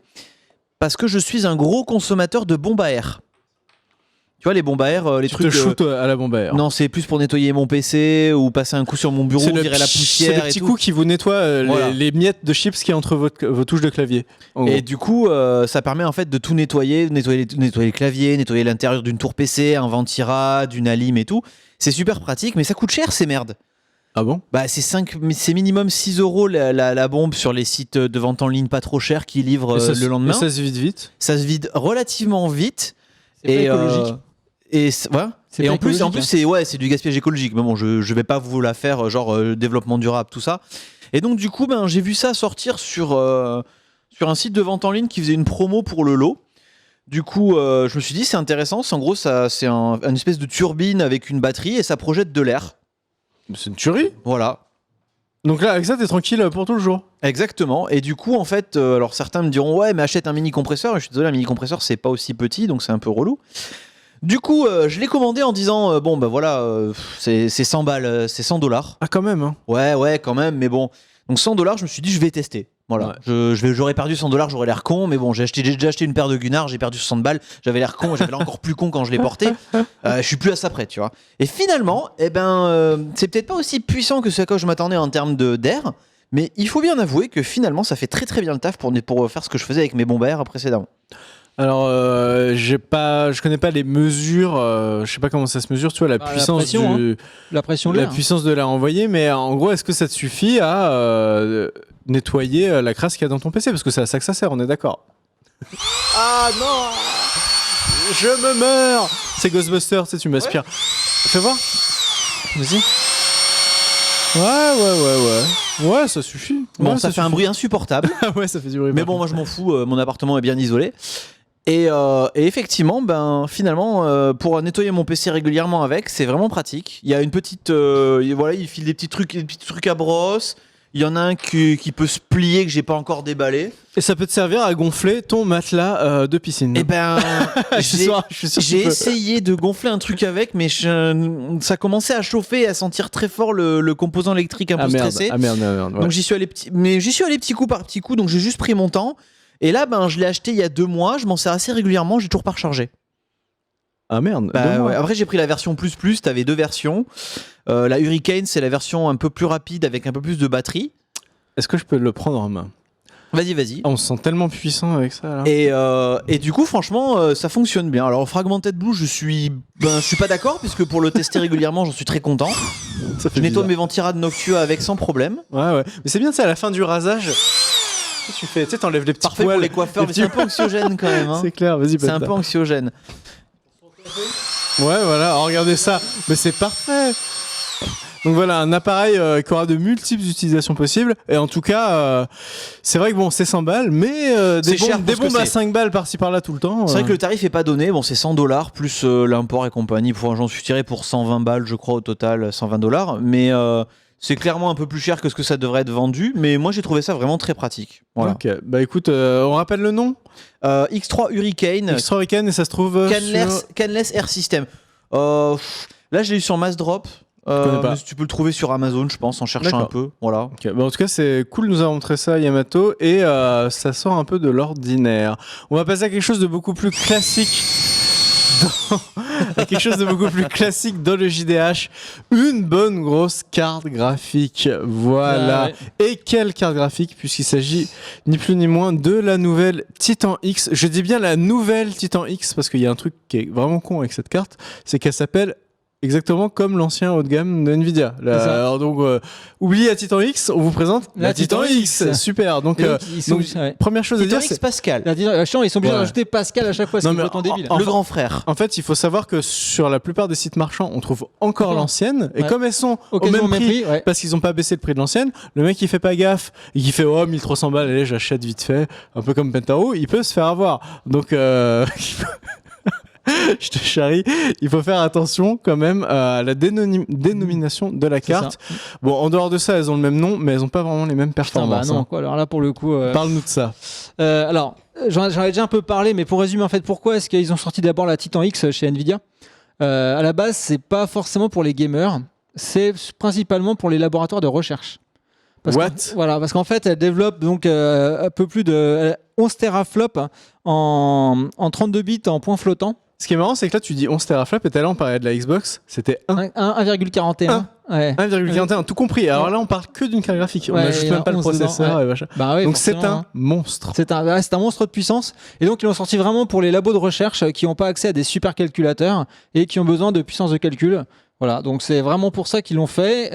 Parce que je suis un gros consommateur de bombes à air. Tu vois, les bombes à air, les trucs. Tu te shootes à la bombe à air. Non, c'est plus pour nettoyer mon PC ou passer un coup sur mon bureau, virer la poussière. C'est le petit coup qui vous nettoie les miettes de chips qui est entre vos touches de clavier. Et du coup, ça permet en fait de tout nettoyer le clavier, nettoyer l'intérieur d'une tour PC, un ventirad, une alim et tout. C'est super pratique, mais ça coûte cher ces merdes. Ah bon ? Bah c'est minimum 6 € la bombe sur les sites de vente en ligne pas trop chers qui livrent le lendemain. Et ça se vide vite ? Ça se vide relativement vite. C'est pas écologique. Et en plus c'est du gaspillage écologique. Mais bon, je vais pas vous la faire développement durable, tout ça. Et donc du coup, j'ai vu ça sortir sur un site de vente en ligne qui faisait une promo pour le lot. Du coup, je me suis dit c'est intéressant. En gros, c'est une espèce de turbine avec une batterie et ça projette de l'air. C'est une tuerie. Voilà. Donc là, avec ça, t'es tranquille pour tout le jour. Exactement. Et du coup, en fait, alors certains me diront ouais, mais achète un mini compresseur. Et je suis désolé, un mini compresseur, c'est pas aussi petit, donc c'est un peu relou. Du coup, je l'ai commandé en disant c'est 100 balles, c'est $100. Ah, quand même. Hein. Ouais, quand même. Mais bon, donc $100, je me suis dit je vais tester. Voilà. Ouais. J'aurais perdu $100, j'aurais l'air con, mais bon, j'ai déjà acheté une paire de Gunnar, j'ai perdu 60 balles, j'avais l'air con, j'avais l'air encore plus con quand je l'ai porté. Je suis plus à ça près, tu vois. Et finalement, c'est peut-être pas aussi puissant que ce à quoi je m'attendais en termes d'air, mais il faut bien avouer que finalement, ça fait très très bien le taf pour faire ce que je faisais avec mes bombes à air précédemment. Alors, je connais pas les mesures, je sais pas comment ça se mesure, tu vois, la puissance la pression de l'air. La puissance de l'air envoyé, mais en gros, est-ce que ça te suffit à nettoyer la crasse qu'il y a dans ton PC ? Parce que c'est à ça que ça sert, on est d'accord. Ah non ! Je me meurs ! C'est Ghostbusters, tu m'aspires. Ouais. Fais voir. Vas-y. Ouais, ça suffit. Bon, ça fait un bruit insupportable. Ouais, ça fait du bruit. Mais bon, moi je m'en fous, mon appartement est bien isolé. Et effectivement, finalement, pour nettoyer mon PC régulièrement avec, c'est vraiment pratique. Il y a une petite, il file des petits trucs à brosse. Il y en a un qui peut se plier que j'ai pas encore déballé. Et ça peut te servir à gonfler ton matelas de piscine. Eh ben, j'ai essayé de gonfler un truc avec, mais ça commençait à chauffer et à sentir très fort le composant électrique un peu stressé. Ah merde. Ouais. Donc j'y suis allé petit coup par petit coup, donc j'ai juste pris mon temps. Et là, je l'ai acheté il y a 2 mois, je m'en sers assez régulièrement, j'ai toujours pas rechargé. Ah merde. Ouais. Après, j'ai pris la version plus, t'avais 2 versions. La Hurricane, c'est la version un peu plus rapide avec un peu plus de batterie. Est-ce que je peux le prendre en main ? Vas-y. On se sent tellement puissant avec ça. Là. Et du coup, franchement, ça fonctionne bien. Alors, Fragmented Blue, je suis pas d'accord, puisque pour le tester régulièrement, j'en suis très content. Je nettoie mes ventirades Noctua avec sans problème. Ouais. Mais c'est bien ça, à la fin du rasage. Tu fais, t'enlèves les petits poils. Parfait pour les coiffeurs, mais c'est un peu anxiogène quand même. Hein. C'est clair, vas-y. C'est un peu anxiogène. Ouais, voilà, regardez ça. Mais c'est parfait. Donc voilà, un appareil qui aura de multiples utilisations possibles. Et en tout cas, c'est vrai que bon, c'est 100 balles, mais des bombes à 5 balles par-ci par-là tout le temps. C'est vrai que le tarif est pas donné. Bon, c'est $100 plus l'import et compagnie. J'en suis tiré pour 120 balles, je crois, au total, $120. Mais c'est clairement un peu plus cher que ce que ça devrait être vendu. Mais moi, j'ai trouvé ça vraiment très pratique. Voilà. Ok, bah écoute, on rappelle le nom X3 Hurricane. X3 Hurricane, et ça se trouve Canless Air System. Là, je l'ai eu sur Massdrop. Tu peux le trouver sur Amazon, je pense, en cherchant un peu. Voilà. Okay. Bah en tout cas, c'est cool de nous avoir montré ça, Yamato, et ça sort un peu de l'ordinaire. On va passer à quelque chose de beaucoup plus classique. Dans le JDH, une bonne grosse carte graphique. Voilà. Et quelle carte graphique, puisqu'il s'agit ni plus ni moins de la nouvelle Titan X. Je dis bien la nouvelle Titan X parce qu'il y a un truc qui est vraiment con avec cette carte, c'est qu'elle s'appelle exactement comme l'ancien haut de gamme de Nvidia. Alors donc, oubliez la Titan X, on vous présente la Titan X. Super. Donc, première chose Titan à dire, c'est Pascal. Ils sont obligés de rajouter Pascal à chaque fois, c'est complètement débile. Le grand frère. En fait, il faut savoir que sur la plupart des sites marchands, on trouve encore l'ancienne. Et comme elles sont au même prix, parce qu'ils n'ont pas baissé le prix de l'ancienne, le mec il fait pas gaffe, il fait 1300 balles, allez, j'achète vite fait, un peu comme Pentaro, il peut se faire avoir. Donc, Je te charrie. Il faut faire attention quand même à la dénomination de la carte. Bon, en dehors de ça, elles ont le même nom, mais elles n'ont pas vraiment les mêmes performances. Putain, bah non, quoi. Alors là, pour le coup. Parle-nous de ça. Alors, j'en ai déjà un peu parlé, mais pour résumer, en fait, pourquoi est-ce qu'ils ont sorti d'abord la Titan X chez Nvidia ? À la base, c'est pas forcément pour les gamers, c'est principalement pour les laboratoires de recherche. Parce qu'en fait, elle développe donc un peu plus de 11 teraflops en 32 bits en point flottant. Ce qui est marrant, c'est que là, tu dis 11 teraflops et tout à l'heure, on parlait de la Xbox, c'était 1,41. 1,41, tout compris. Alors là, on parle que d'une carte graphique. On n'ajoute même pas le processeur. Donc c'est un monstre. C'est un monstre de puissance. Et donc, ils l'ont sorti vraiment pour les labos de recherche qui n'ont pas accès à des supercalculateurs et qui ont besoin de puissance de calcul. Voilà, donc c'est vraiment pour ça qu'ils l'ont fait.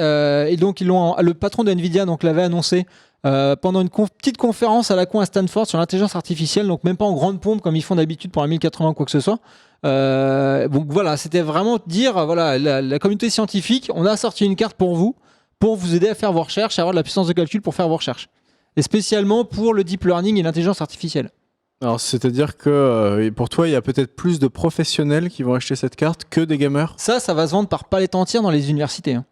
Et donc, le patron de Nvidia l'avait annoncé pendant une petite conférence à la con à Stanford sur l'intelligence artificielle, donc même pas en grande pompe comme ils font d'habitude pour la 1080 ou quoi que ce soit. Donc voilà, c'était vraiment dire, voilà, la communauté scientifique, on a sorti une carte pour vous aider à faire vos recherches, à avoir de la puissance de calcul pour faire vos recherches. Et spécialement pour le deep learning et l'intelligence artificielle. Alors, c'est-à-dire que pour toi, il y a peut-être plus de professionnels qui vont acheter cette carte que des gamers ? Ça va se vendre par palette entière dans les universités. Hein.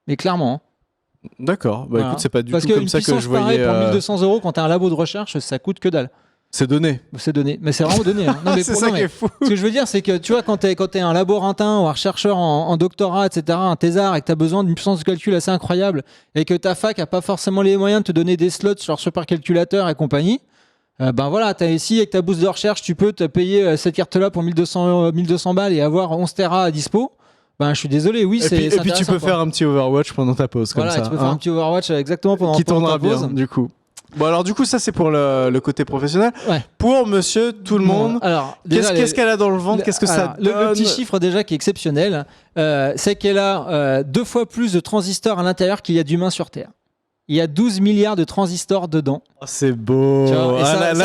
Mais clairement. Hein. D'accord. Bah écoute, c'est pas du tout comme ça que je voyais. Parce que pour 1200 € quand t'as un labo de recherche, ça coûte que dalle. C'est donné. C'est donné. Mais c'est vraiment donné. Hein. Non, mais c'est ça qui est fou. Ce que je veux dire, c'est que tu vois, quand t'es un laborantin ou un chercheur en doctorat, etc., un thésard, et que t'as besoin d'une puissance de calcul assez incroyable, et que ta fac a pas forcément les moyens de te donner des slots sur leur supercalculateur et compagnie, ben voilà, t'as ici avec ta bourse de recherche, tu peux te payer cette carte-là pour 1200 balles et avoir 11 Tera à dispo. Ben, je suis désolé, oui, et puis tu peux faire un petit Overwatch pendant ta pause, comme ça. Tu peux faire un petit Overwatch exactement pendant qui tournera ta pause. Bien, du coup. Bon, alors du coup, ça c'est pour le côté professionnel. Ouais. Pour monsieur tout le monde, alors, qu'est-ce qu'elle a dans le ventre ? Qu'est-ce que ça donne ? Le petit chiffre déjà qui est exceptionnel, c'est qu'elle a 2 fois plus de transistors à l'intérieur qu'il y a d'humains sur Terre. Il y a 12 milliards de transistors dedans. Oh, c'est beau.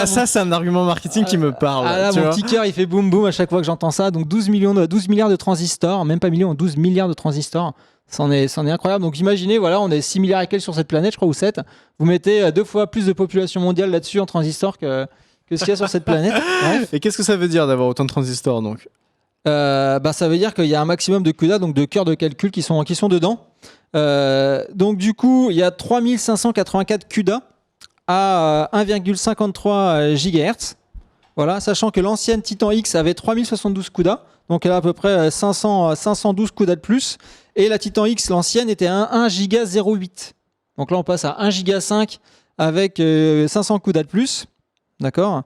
Ça, c'est un argument marketing qui me parle. Mon petit cœur, il fait boum boum à chaque fois que j'entends ça. Donc 12 milliards de transistors, même pas millions, 12 milliards de transistors. C'en est incroyable. Donc imaginez, voilà, on est 6 milliards et quelques sur cette planète, je crois, ou 7. Vous mettez 2 fois plus de population mondiale là-dessus en transistors que ce qu'il y a sur cette planète. Bref. Et qu'est-ce que ça veut dire d'avoir autant de transistors donc ? Ça veut dire qu'il y a un maximum de CUDA, donc de cœurs de calcul qui sont dedans. Donc du coup, il y a 3584 CUDA à 1,53 GHz. Voilà, sachant que l'ancienne Titan X avait 3072 CUDA, donc elle a à peu près 512 CUDA de plus. Et la Titan X, l'ancienne, était à 1 Go 08. Donc là, on passe à 1 Go 5 avec 500 CUDA de plus. D'accord.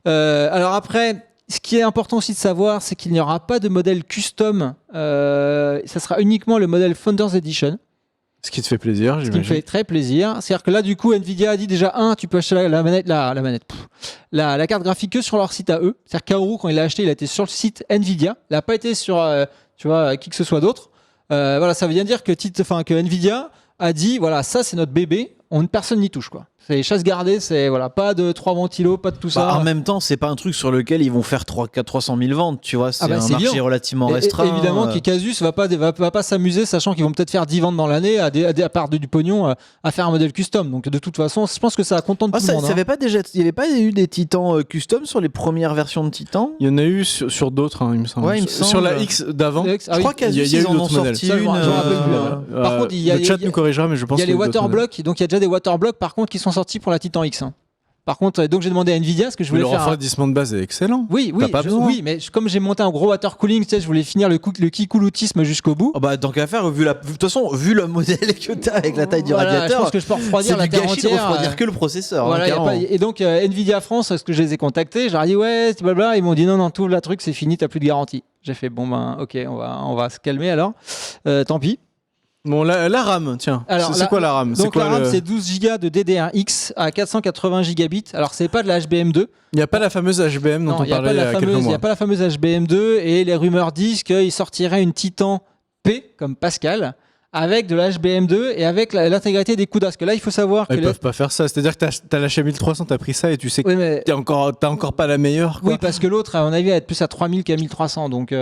Alors après, ce qui est important aussi de savoir, c'est qu'il n'y aura pas de modèle custom. Ça sera uniquement le modèle Founders Edition. Ce qui te fait plaisir, j'imagine. Ce qui me fait très plaisir. C'est-à-dire que là, du coup, Nvidia a dit déjà, tu peux acheter la carte graphique que sur leur site à eux. C'est-à-dire qu'Aoru, quand il l'a acheté, il a été sur le site Nvidia. Il n'a pas été sur qui que ce soit d'autre. Voilà, ça veut bien dire que Nvidia a dit, voilà, ça c'est notre bébé, personne n'y touche, quoi. C'est chasse gardée, c'est voilà, pas de 3 ventilos, pas de tout ça. En même temps, c'est pas un truc sur lequel ils vont faire 300 000 ventes, tu vois. C'est un marché relativement restreint. Évidemment, qu'Asus va pas s'amuser, sachant qu'ils vont peut-être faire 10 ventes dans l'année à part du pognon à faire un modèle custom. Donc de toute façon, je pense que ça contente tout le monde. Il n'y avait pas eu des Titans custom sur les premières versions de Titan ? Il y en a eu sur d'autres, il me semble. Ouais, il me semble. Sur la X d'avant. Je crois qu'Asus, ils en ont sorti une. Par contre, le chat nous corrigera, mais je pense qu'il y a les waterblocks. Donc il y a déjà des waterblocks, par contre, qui sont sortis pour la Titan X. Par contre, donc j'ai demandé à Nvidia ce que je voulais faire. Le refroidissement de base est excellent. Oui, mais comme j'ai monté un gros water cooling, je voulais finir le kikouloutisme jusqu'au bout. Tant qu'à faire, de toute façon, vu le modèle que tu as avec la taille du radiateur, je pense que je peux refroidir la terre entière. De refroidir que le processeur. Voilà, et donc Nvidia France, est-ce que je les ai contactés, je leur ai dit ouais, blablabla, ils m'ont dit non, tout le truc c'est fini, t'as plus de garantie. J'ai fait ok, on va se calmer alors. Tant pis. Bon, la RAM, tiens. C'est quoi la RAM? Donc la RAM, c'est 12 Go de DDR-X à 480 gigabits. Alors, c'est pas de la HBM2. Il n'y a pas la fameuse HBM dont on parlait il y a quelques mois. Il n'y a pas la fameuse HBM2 et les rumeurs disent qu'il sortirait une Titan P, comme Pascal, avec de la HBM2 et avec l'intégralité des CUDA. Parce que là, il faut savoir que... Ils peuvent pas faire ça. C'est-à-dire que t'as lâché 1300, t'as pris ça et tu sais que t'as encore pas la meilleure. Quoi. Oui, parce que l'autre, à mon avis, elle va être plus à 3000 qu'à 1300. Donc,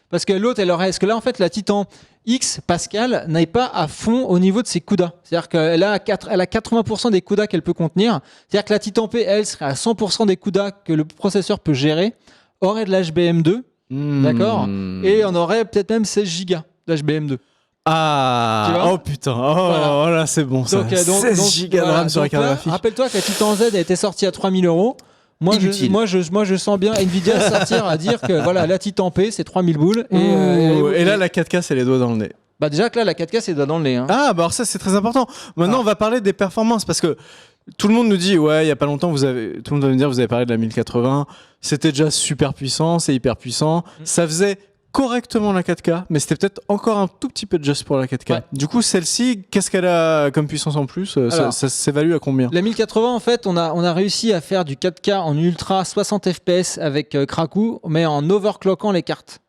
parce que l'autre, elle aurait... Parce que là, en fait, la Titan X Pascal n'est pas à fond au niveau de ses CUDA. C'est-à-dire qu'elle a 80% des CUDA qu'elle peut contenir. C'est-à-dire que la Titan P, elle, serait à 100% des CUDA que le processeur peut gérer, aurait de la HBM2 D'accord. Et on aurait peut-être même 16 Go d'HBM2. Ah, oh putain, oh là c'est bon ça. Donc, 16 Go de RAM sur la carte graphique. Rappelle-toi que la Titan Z a été sortie à 3000 €. Moi je sens bien Nvidia sortir à dire que voilà, la Titan P c'est 3000 boules. Et là la 4K c'est les doigts dans le nez. Bah déjà que là la 4K c'est les doigts dans le nez. Hein. Ah bah alors ça c'est très important. Maintenant on va parler des performances parce que tout le monde nous dit ouais il y a pas longtemps tout le monde va me dire vous avez parlé de la 1080, c'était déjà super puissant, c'est hyper puissant, ça faisait correctement la 4K, mais c'était peut-être encore un tout petit peu de just pour la 4K. Ouais. Du coup, celle-ci, qu'est-ce qu'elle a comme puissance en plus? Alors, ça s'évalue à combien? La 1080, en fait, on a réussi à faire du 4K en ultra 60 FPS avec Kraku, mais en overclockant les cartes.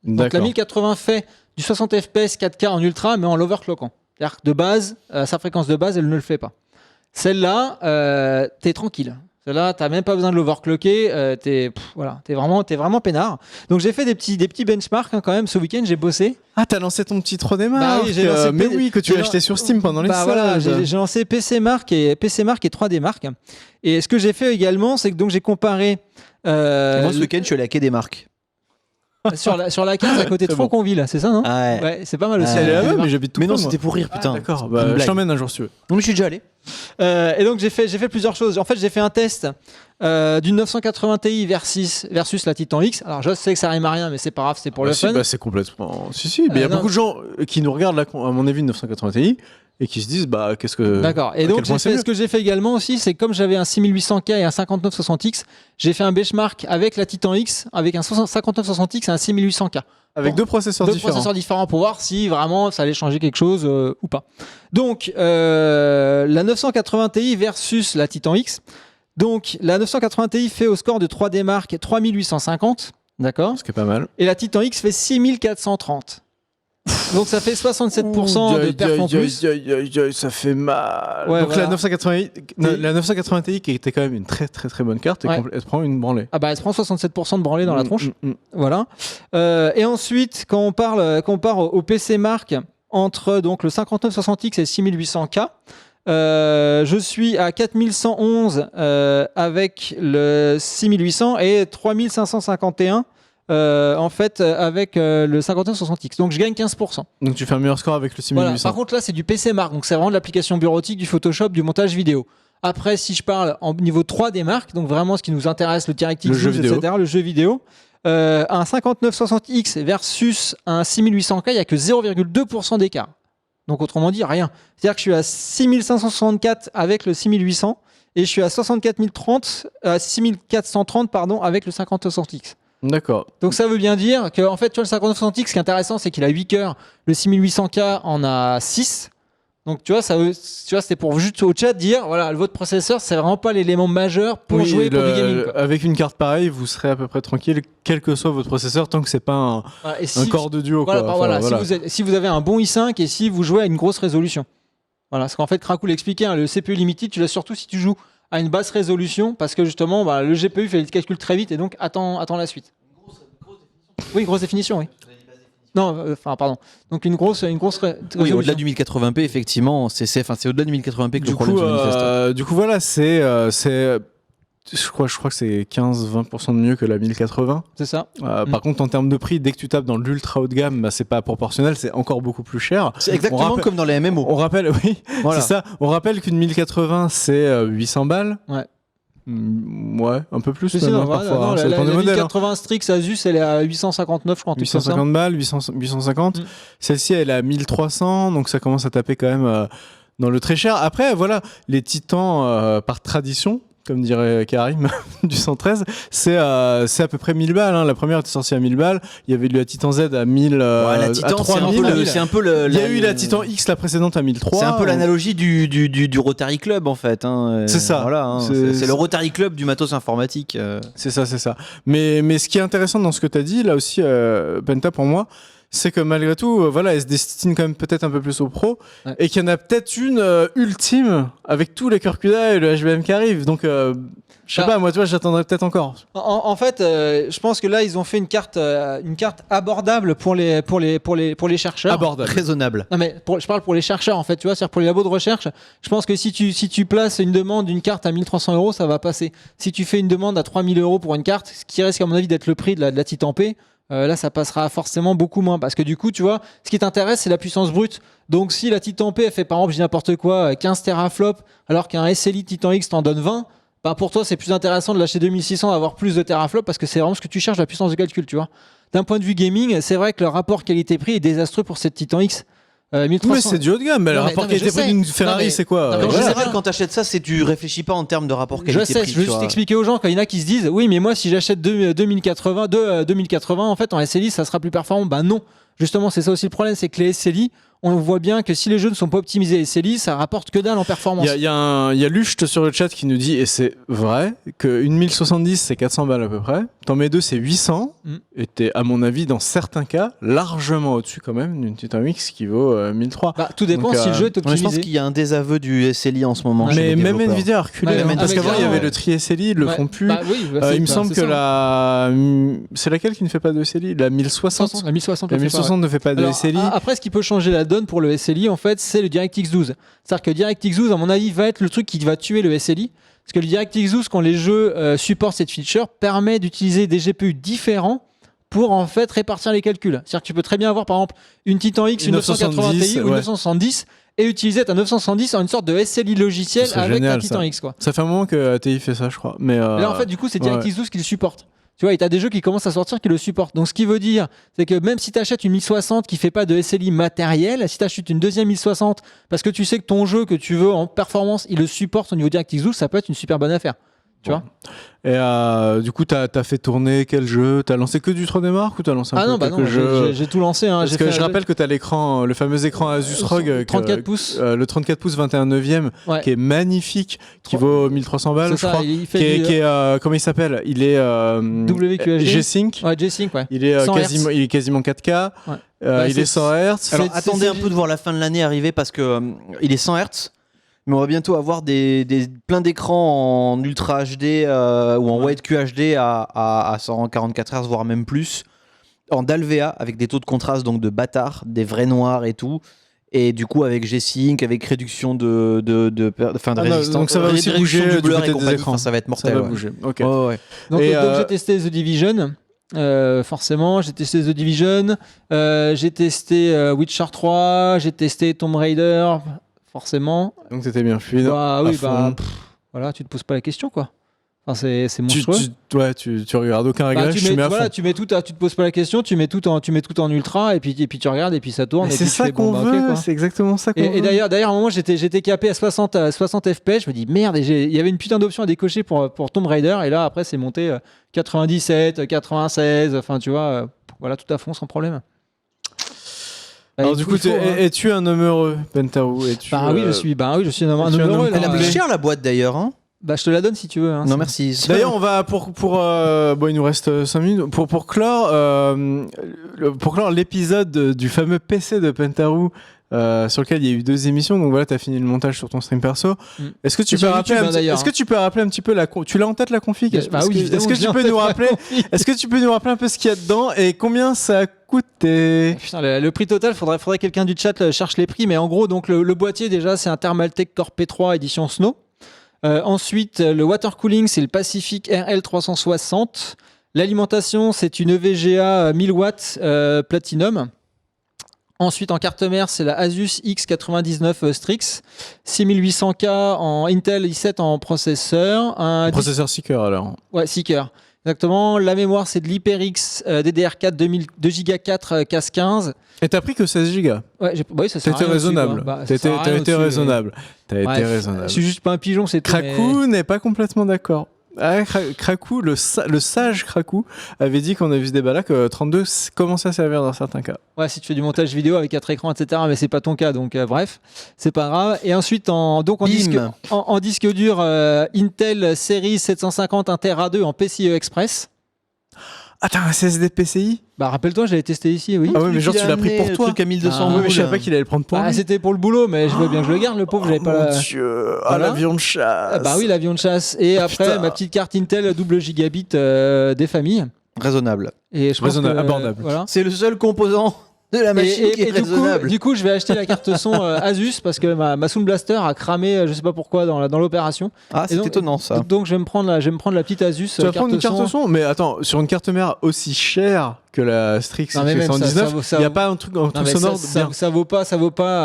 Donc la 1080 fait du 60 FPS 4K en ultra, mais en l'overclockant. C'est-à-dire que de base, sa fréquence de base, elle ne le fait pas. Celle-là, t'es tranquille. Celle-là, t'as même pas besoin de l'overclocker, t'es vraiment peinard. Donc j'ai fait des petits benchmarks quand même ce week-end, j'ai bossé. Ah, t'as lancé ton petit Tronemark. Oui, j'ai lancé mais oui, que tu l'as acheté sur Steam pendant les soldes. Voilà, j'ai lancé PC Mark et 3D Mark. Et ce que j'ai fait également, c'est que donc j'ai comparé. Moi ce week-end, je suis allé à Quai des Marques. Sur la carte à côté de Franconville, c'est ça, non? Ouais, c'est pas mal aussi. Elle est là-bas, mais j'habite tout près. Mais non, c'était pour rire, putain. D'accord, bah, je t'emmène un jour si tu veux. Non, mais je suis déjà allé. Et donc j'ai fait plusieurs choses. En fait, j'ai fait un test d'une 980 Ti versus la Titan X. Alors je sais que ça rime à rien, mais c'est pas grave, c'est pour le fun. C'est complètement. Si, mais il y a beaucoup de gens qui nous regardent là, à mon avis, une 980 Ti et qui se disent bah qu'est-ce que. D'accord. Et donc ce que j'ai fait également aussi, c'est comme j'avais un 6800K et un 5960X, j'ai fait un benchmark avec la Titan X, avec un 5960X et un 6800K. Avec deux processeurs différents pour voir si vraiment ça allait changer quelque chose ou pas. Donc la 980 Ti versus la Titan X. Donc la 980 Ti fait au score de 3D Mark 3850, d'accord ? Ce qui est pas mal. Et la Titan X fait 6430. Donc ça fait 67% de perf en plus. Ça fait mal. Ouais, donc voilà. la 980 Ti qui était quand même une très très très bonne carte, elle prend une branlée. Ah bah elle se prend 67% de branlée dans la tronche. Voilà. Et ensuite quand on part au PC Mark entre donc le 5960X et 6800K, je suis à 4111 avec le 6800 et 3551 en fait avec le 5960X. Donc je gagne 15%. Donc tu fais un meilleur score avec le 6800. Voilà. Par contre là c'est du PC Mark, donc c'est vraiment de l'application bureautique, du Photoshop, du montage vidéo. Après si je parle en niveau 3D Mark, donc vraiment ce qui nous intéresse, le DirectX 12, etc., le jeu vidéo, un 5960X versus un 6800K, il n'y a que 0,2% d'écart. Donc autrement dit, rien. C'est-à-dire que je suis à 6564 avec le 6800 et je suis à 6430 avec le 5960X. D'accord. Donc ça veut bien dire que en fait, tu vois, le 5960X, ce qui est intéressant, c'est qu'il a 8 cœurs, le 6800K en a 6. Donc tu vois, c'était pour juste au chat dire, voilà, votre processeur, c'est vraiment pas l'élément majeur pour jouer pour du gaming. Quoi. Avec une carte pareille, vous serez à peu près tranquille, quel que soit votre processeur, tant que c'est pas un corps de duo. Voilà, si vous avez un bon i5 et si vous jouez à une grosse résolution. Voilà, parce qu'en fait, Krakow l'expliquait, le CPU Limited, tu l'as surtout si tu joues à une basse résolution, parce que justement, le GPU fait le calcul très vite et donc attends la suite. Oui, grosse définition, oui. Non, pardon. Donc une grosse oui, au-delà du 1080p, effectivement, c'est au-delà du 1080p que je crois le manifeste. Du coup, voilà, je crois que c'est 15-20% de mieux que la 1080. C'est ça. Par contre, en termes de prix, dès que tu tapes dans l'ultra haut de gamme, c'est pas proportionnel, c'est encore beaucoup plus cher. C'est exactement comme dans les MMO. On rappelle, oui, voilà. C'est ça. On rappelle qu'une 1080, c'est 800 balles. Ouais. Ouais, un peu plus. Parfois. La 1080 Strix Asus, elle est à 859, je crois. 850 balles, 850. Celle-ci, elle est à 1300, donc ça commence à taper quand même dans le très cher. Après, voilà, les titans, par tradition, comme dirait Karim du 113, c'est à peu près 1000 balles. Hein. La première était sortie à 1000 balles. Il y avait eu la Titan Z à 1000, la Titan, à 3000. C'est un peu le. Il y a eu la Titan X, la précédente, à 1003. C'est un peu l'analogie du Rotary Club, en fait. Hein. C'est ça. Voilà, hein. C'est le Rotary Club du matos informatique. C'est ça. Mais ce qui est intéressant dans ce que tu as dit, là aussi, Penta, pour moi, c'est que malgré tout, voilà, elle se destine quand même peut-être un peu plus au pro, et qu'il y en a peut-être une ultime avec tous les cœurs CUDA et le HBM qui arrive. Donc, je sais pas, moi, tu vois, j'attendrai peut-être encore. En fait, je pense que là, ils ont fait une carte abordable pour les chercheurs. Abordable. Raisonnable. Non, mais je parle pour les chercheurs, en fait, tu vois, c'est-à-dire pour les labos de recherche. Je pense que si tu places une demande d'une carte à 1300 €, ça va passer. Si tu fais une demande à 3000 € pour une carte, ce qui risque, à mon avis, d'être le prix de la Titan P, là, ça passera forcément beaucoup moins. Parce que du coup, tu vois, ce qui t'intéresse, c'est la puissance brute. Donc, si la Titan P, elle fait par exemple, je dis n'importe quoi, 15 teraflops, alors qu'un SLI Titan X t'en donne 20, bah pour toi, c'est plus intéressant de lâcher 2600, d'avoir plus de teraflops, parce que c'est vraiment ce que tu cherches, la puissance de calcul, tu vois. D'un point de vue gaming, c'est vrai que le rapport qualité-prix est désastreux pour cette Titan X. 1300. Mais c'est du haut de gamme. Mais le rapport qualité-prix d'une Ferrari, c'est quoi? En général, quand tu achètes ça, tu réfléchis pas en termes de rapport qualité-prix. Je veux juste expliquer aux gens, quand il y en a qui se disent oui, mais moi, si j'achète 2080, en fait, en SLI, ça sera plus performant. Ben non. Justement, c'est ça aussi le problème, c'est que les SLI, on voit bien que si les jeux ne sont pas optimisés SLI, ça rapporte que dalle en performance. Il y a Lucht sur le chat qui nous dit, et c'est vrai, qu'une 1070 c'est 400 balles à peu près. T'en mets deux, c'est 800. Et t'es, à mon avis, dans certains cas, largement au-dessus quand même d'une Titan X qui vaut 1003. Bah, tout dépend si le jeu est optimisé. Je pense qu'il y a un désaveu du SLI en ce moment. Mais même Nvidia a reculé. Parce qu'avant, il y avait le tri SLI, ils le font plus. Il me semble que c'est laquelle qui ne fait pas de SLI? La 1060. La 1060 ne fait pas de SLI. Après, ce qui peut changer la donne pour le SLI, en fait, c'est le DirectX 12. C'est-à-dire que DirectX 12, à mon avis, va être le truc qui va tuer le SLI. Parce que le DirectX 12, quand les jeux supportent cette feature, permet d'utiliser des GPU différents pour en fait répartir les calculs. C'est-à-dire que tu peux très bien avoir par exemple une Titan X, une 980 Ti ou une 970 et utiliser ta 970 en une sorte de SLI logiciel avec ta Titan X, quoi. Ça fait un moment que ATI fait ça, je crois. Mais là, en fait, du coup, c'est DirectX 12 qui le supporte. Tu vois, et t'as des jeux qui commencent à sortir qui le supportent. Donc, ce qui veut dire, c'est que même si tu achètes une 1060 qui fait pas de SLI matériel, si tu achètes une deuxième 1060 parce que tu sais que ton jeu que tu veux en performance, il le supporte au niveau DirectX 12, ça peut être une super bonne affaire. Tu vois. Et du coup, t'as fait tourner quel jeu? T'as lancé que du 3D Mark ou t'as lancé un peu quelques jeux? J'ai tout lancé. Hein. Parce que je rappelle que t'as l'écran, le fameux écran Asus ROG 34 pouces. Le 34 pouces 21/9e, qui est magnifique, qui vaut 1300 balles, je crois. Comment il s'appelle? Il est WQHD. G-Sync. Ouais, G-Sync, ouais. Il est quasiment 4K. Il est 100 Hz. Alors attendez un peu de voir la fin de l'année arriver parce que il est 100 Hz. Mais on va bientôt avoir plein d'écrans en Ultra HD ou en Wide QHD à 144 Hz, voire même plus, en DALVA avec des taux de contraste donc de bâtard, des vrais noirs et tout. Et du coup, avec G-Sync, avec réduction de résistance. Donc ça va aussi bouger du côté des écrans. Ça va être mortel. Ça va bouger. Ok. Donc j'ai testé The Division. Forcément, j'ai testé The Division. J'ai testé Witcher 3. J'ai testé Tomb Raider. Forcément. Donc c'était bien fluide. Voilà, tu te poses pas la question, quoi. Enfin, c'est monstrueux. Tu regardes aucun réglage, tu mets à fond. Tu te poses pas la question, tu mets tout en ultra et puis tu regardes et puis ça tourne. C'est ça qu'on veut, c'est exactement ça qu'on veut. Et d'ailleurs, à un moment, j'étais capé à 60 FPS, je me dis merde, il y avait une putain d'option à décocher pour Tomb Raider et là après c'est monté 97, 96, enfin tu vois, voilà, tout à fond sans problème. Alors du coup, es-tu un homme heureux, Pentaru? Oui, je suis un homme heureux. Elle a pris cher la boite d'ailleurs, hein. Je te la donne si tu veux. Hein, non, merci. D'ailleurs, on va il nous reste 5 minutes pour clore l'épisode du fameux PC de Pentaru. Sur lequel il y a eu 2 émissions, donc voilà, t'as fini le montage sur ton stream perso. Est-ce que tu peux rappeler un petit peu tu l'as en tête la config? Est-ce que tu peux nous rappeler un peu ce qu'il y a dedans et combien ça a coûté? Putain, le prix total, faudrait quelqu'un du chat cherche les prix, mais en gros, donc le boîtier déjà, c'est un Thermaltake Core P3 édition Snow. Ensuite, le water cooling, c'est le Pacific RL360. L'alimentation, c'est une EVGA 1000 watts Platinum. Ensuite, en carte mère, c'est la Asus X99 Strix, 6800K en Intel i7 en processeur. Processeur Seeker alors. Ouais, Seeker. Exactement. La mémoire, c'est de l'HyperX DDR4 2 Go 4 CAS15. Et t'as pris que 16 Go. Ouais, ça T'as été raisonnable. T'as été raisonnable. Je suis juste pas un pigeon, c'est tout. Krakou n'est pas complètement d'accord. Krakou, le sage Krakou avait dit qu'on a vu ce débat là que 32 commençait à servir dans certains cas. Ouais, si tu fais du montage vidéo avec 4 écrans, etc. Mais c'est pas ton cas, donc bref, c'est pas grave. Et ensuite, en disque dur, Intel Series 750 1 Tera 2 en PCIe Express. Ah, t'as un SSD PCI? Bah rappelle-toi, je l'avais testé ici, oui. Ah ouais, mais genre tu l'as pris pour toi. Le truc à 1200 Ouais, euros. mais je savais pas qu'il allait le prendre pour lui. C'était pour le boulot, mais je veux bien que je le garde, le pauvre, j'avais pas Mon Dieu, Voilà. l'avion de chasse. Bah oui, l'avion de chasse. Et après, Putain. ma petite carte Intel double gigabit des familles. Raisonnable. Et je pense Raisonnable, que, abordable. Voilà. C'est le seul composant de la machine qui est raisonnable. Du coup, je vais acheter la carte son Asus parce que ma Sound Blaster a cramé, je sais pas pourquoi, dans l'opération. Ah, c'est donc- étonnant ça. Donc, je vais me prendre la petite Asus. Tu vas prendre une carte son, mais attends, sur une carte mère aussi chère que la Strix Non, mais même 119, ça il n'y a vaut- pas un truc Non, mais sonore bien.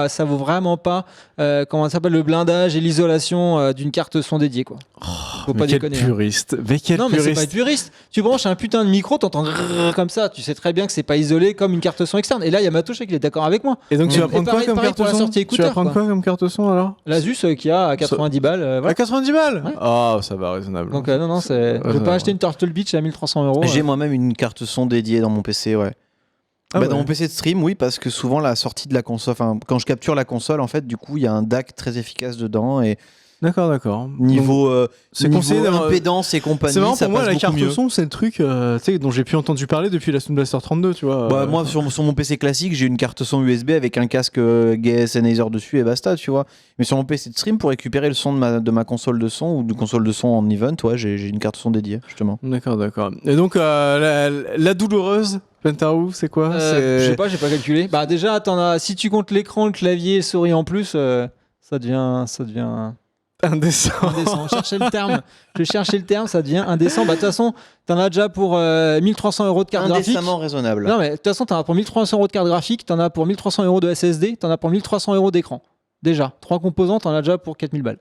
ça vaut vraiment pas comment ça s'appelle le blindage et l'isolation d'une carte son dédiée quoi. Faut Mais pas quel déconner. Hein. puriste. Mais quel Non mais c'est pas puriste. être puriste. Tu branches un putain de micro, t'entends comme ça. Tu sais très bien que c'est pas isolé comme une carte son externe. Et là il y a Matouche qui est d'accord avec moi. Et donc tu vas prendre pareil- quoi comme pareil carte pour la son? sortie Tu vas écouteur, prendre quoi comme carte son alors? L'Asus qui a à 90 balles. Voilà. À 90 balles? Ouais. Ah, ça va, raisonnable. Donc non c'est. Je vais pas acheter une Turtle Beach à 1300 euros. J'ai moi-même une carte son dédiée dans mon PC, ouais. Ah ouais. Dans mon PC de stream, oui, parce que souvent la sortie de la console, enfin quand je capture la console, en fait, du coup, il y a un DAC très efficace dedans et D'accord. Donc, niveau, c'est niveau conseillé d'avoir- impédance et compagnie, c'est marrant ça pour moi, passe la beaucoup carte mieux. son, c'est le truc tu sais, dont j'ai plus entendu parler depuis la Sound Blaster 32, tu vois. Bah, moi, sur mon PC classique, j'ai une carte son USB avec un casque GS Sennheiser dessus et basta, tu vois. Mais sur mon PC de stream, pour récupérer le son de ma console de son ou de console de son en event, ouais, j'ai une carte son dédiée, justement. D'accord. Et donc, la douloureuse, Pentaru, c'est quoi? Je sais pas, j'ai pas calculé. Bah déjà, si tu comptes l'écran, le clavier, souris en plus, ça devient Indécent. indécent. Je cherchais le terme, ça devient indécent. Bah de toute façon, t'en as déjà pour 1300 euros de carte graphique. Indécemment raisonnable. Non mais de toute façon, t'en as pour 1300 euros de carte graphique, t'en as pour 1300 euros de SSD, t'en as pour 1300 euros d'écran. Déjà, 3 composants, t'en as déjà pour 4000 balles.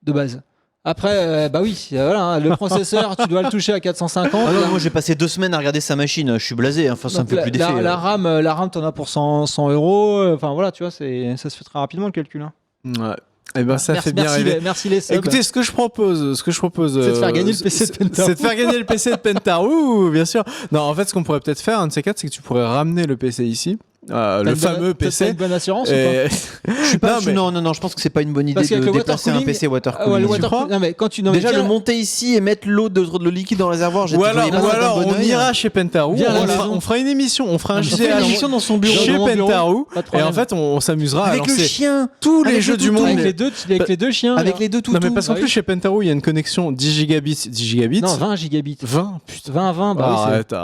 De base. Après, bah oui, voilà, hein, le processeur, tu dois le toucher à 450. Ah non, moi j'ai passé 2 semaines à regarder sa machine, je suis blasé, enfin ça me fait plus d'effet. La RAM, t'en as pour 100 euros. Enfin voilà, tu vois, ça se fait très rapidement le calcul. Hein. Ouais. Et ben ça fait bien rêver. Merci les subs. Écoutez, ce que je propose, c'est de faire gagner le PC de Pentaru. C'est de faire gagner le PC de Pentaru, bien sûr. Non, en fait, ce qu'on pourrait peut-être faire, un de ces quatre, c'est que tu pourrais ramener le PC ici. Le fameux T'as PC. une bonne assurance Et- Je suis pas, Non, mais- non, je pense que c'est pas une bonne idée Parce qu'avec de le déplacer un watercooling- PC ou pas watercooling. tu crois non mais quand tu non, Déjà mais le monter ici et mettre l'eau de liquide dans le réservoir, Ou alors on ira chez Pentaru, Viens à la on maison. fera une émission, on fera un on fait JDH une émission dans son bureau. chez Dans mon bureau, Pentaru, pas de et problème. en fait on s'amusera à avec le lancer chien, tous les avec jeux le du toutou. monde. avec les deux chiens. avec là. les deux toutous. Non mais parce qu'en Ah plus oui. chez Pentaru il y a une connexion 10 gigabits. Non, 20 gigabits. 20, putain. 20, bah oui, c'est-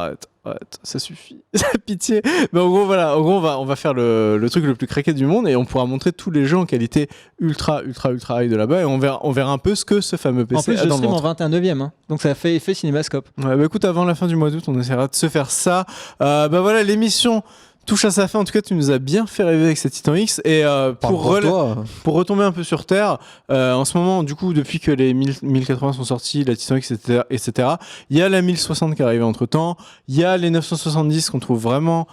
Arrête, ça suffit. Pitié. Mais en gros, voilà, on va faire le truc le plus craqué du monde et on pourra montrer tous les jeux en qualité ultra high de là-bas et on verra un peu ce que ce fameux PC En plus, a je dans le stream en ventre. 21/9. Hein. Donc ça fait effet cinémascope. Ouais, bah écoute, avant la fin du mois d'août, on essaiera de se faire ça. Bah voilà, l'émission touche à sa fin. En tout cas, tu nous as bien fait rêver avec cette Titan X. Et pour retomber un peu sur Terre, en ce moment, du coup, depuis que les 1080 sont sortis, la Titan X, etc., il y a la 1060 qui est arrivée entre temps. Il y a les 970 qu'on trouve vraiment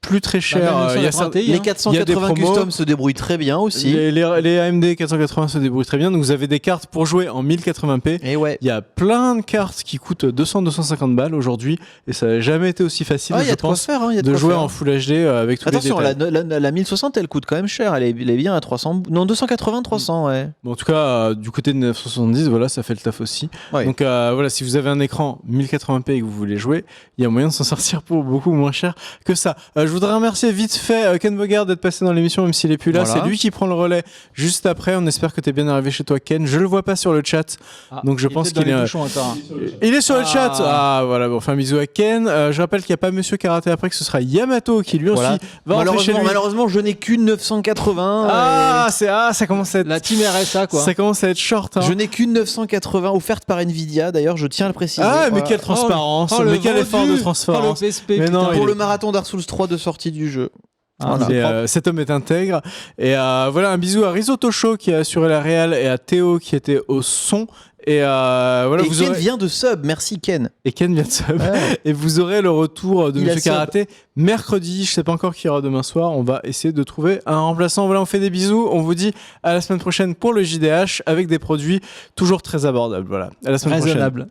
plus très cher. Bah, Il y a 980 Ti, Les hein. 480 promos. custom se débrouillent très bien aussi. les AMD 480 se débrouillent très bien. Donc vous avez des cartes pour jouer en 1080p. Et ouais. Il y a plein de cartes qui coûtent 200-250 balles aujourd'hui et ça n'a jamais été aussi facile, Ah, il y je a de quoi pense, faire, hein, il y a de quoi jouer faire. en Full HD avec tous Attention, les détails. la 1060 elle coûte quand même cher, elle est bien à 300, non 280, 300 ouais. Bon, en tout cas, du côté de 970, voilà, ça fait le taf aussi. Ouais. Donc voilà, si vous avez un écran 1080p et que vous voulez jouer, il y a moyen de s'en sortir pour beaucoup moins cher que ça. Je voudrais remercier vite fait Ken Bogard d'être passé dans l'émission, même s'il est plus là. Voilà. C'est lui qui prend le relais juste après. On espère que t'es bien arrivé chez toi, Ken. Je le vois pas sur le chat, donc je pense qu'il est. Il est sur le chat. Ah voilà, bon, enfin un bisou à Ken. Je rappelle qu'il n'y a pas Monsieur Karaté après, que ce sera Yamato qui lui Voilà. aussi va rentrer chez lui. Malheureusement, je n'ai qu'une 980. Ça commence à être. La team RSA, quoi. Ça commence à être short. Hein. Je n'ai qu'une 980 offerte par Nvidia, d'ailleurs, je tiens à le préciser. Ah, mais Voilà. quelle transparence, Oh, le mais quel vendu. effort de transparence. Oh, le PSP, Mais putain. non, Pour il le est- marathon Dark Souls 3 de sortie du jeu. Voilà. Cet homme est intègre. Et voilà, un bisou à Risotto Show qui a assuré la réal et à Théo qui était au son. Et voilà, Et vous Ken aurez... vient de sub, merci Ken. Et Ken vient de sub. Ouais. Et vous aurez le retour de Il a Monsieur sub. Karaté mercredi. Je sais pas encore qui aura demain soir. On va essayer de trouver un remplaçant. Voilà, on fait des bisous. On vous dit à la semaine prochaine pour le JDH avec des produits toujours très abordables. Voilà, à la semaine prochaine. Raisonnable.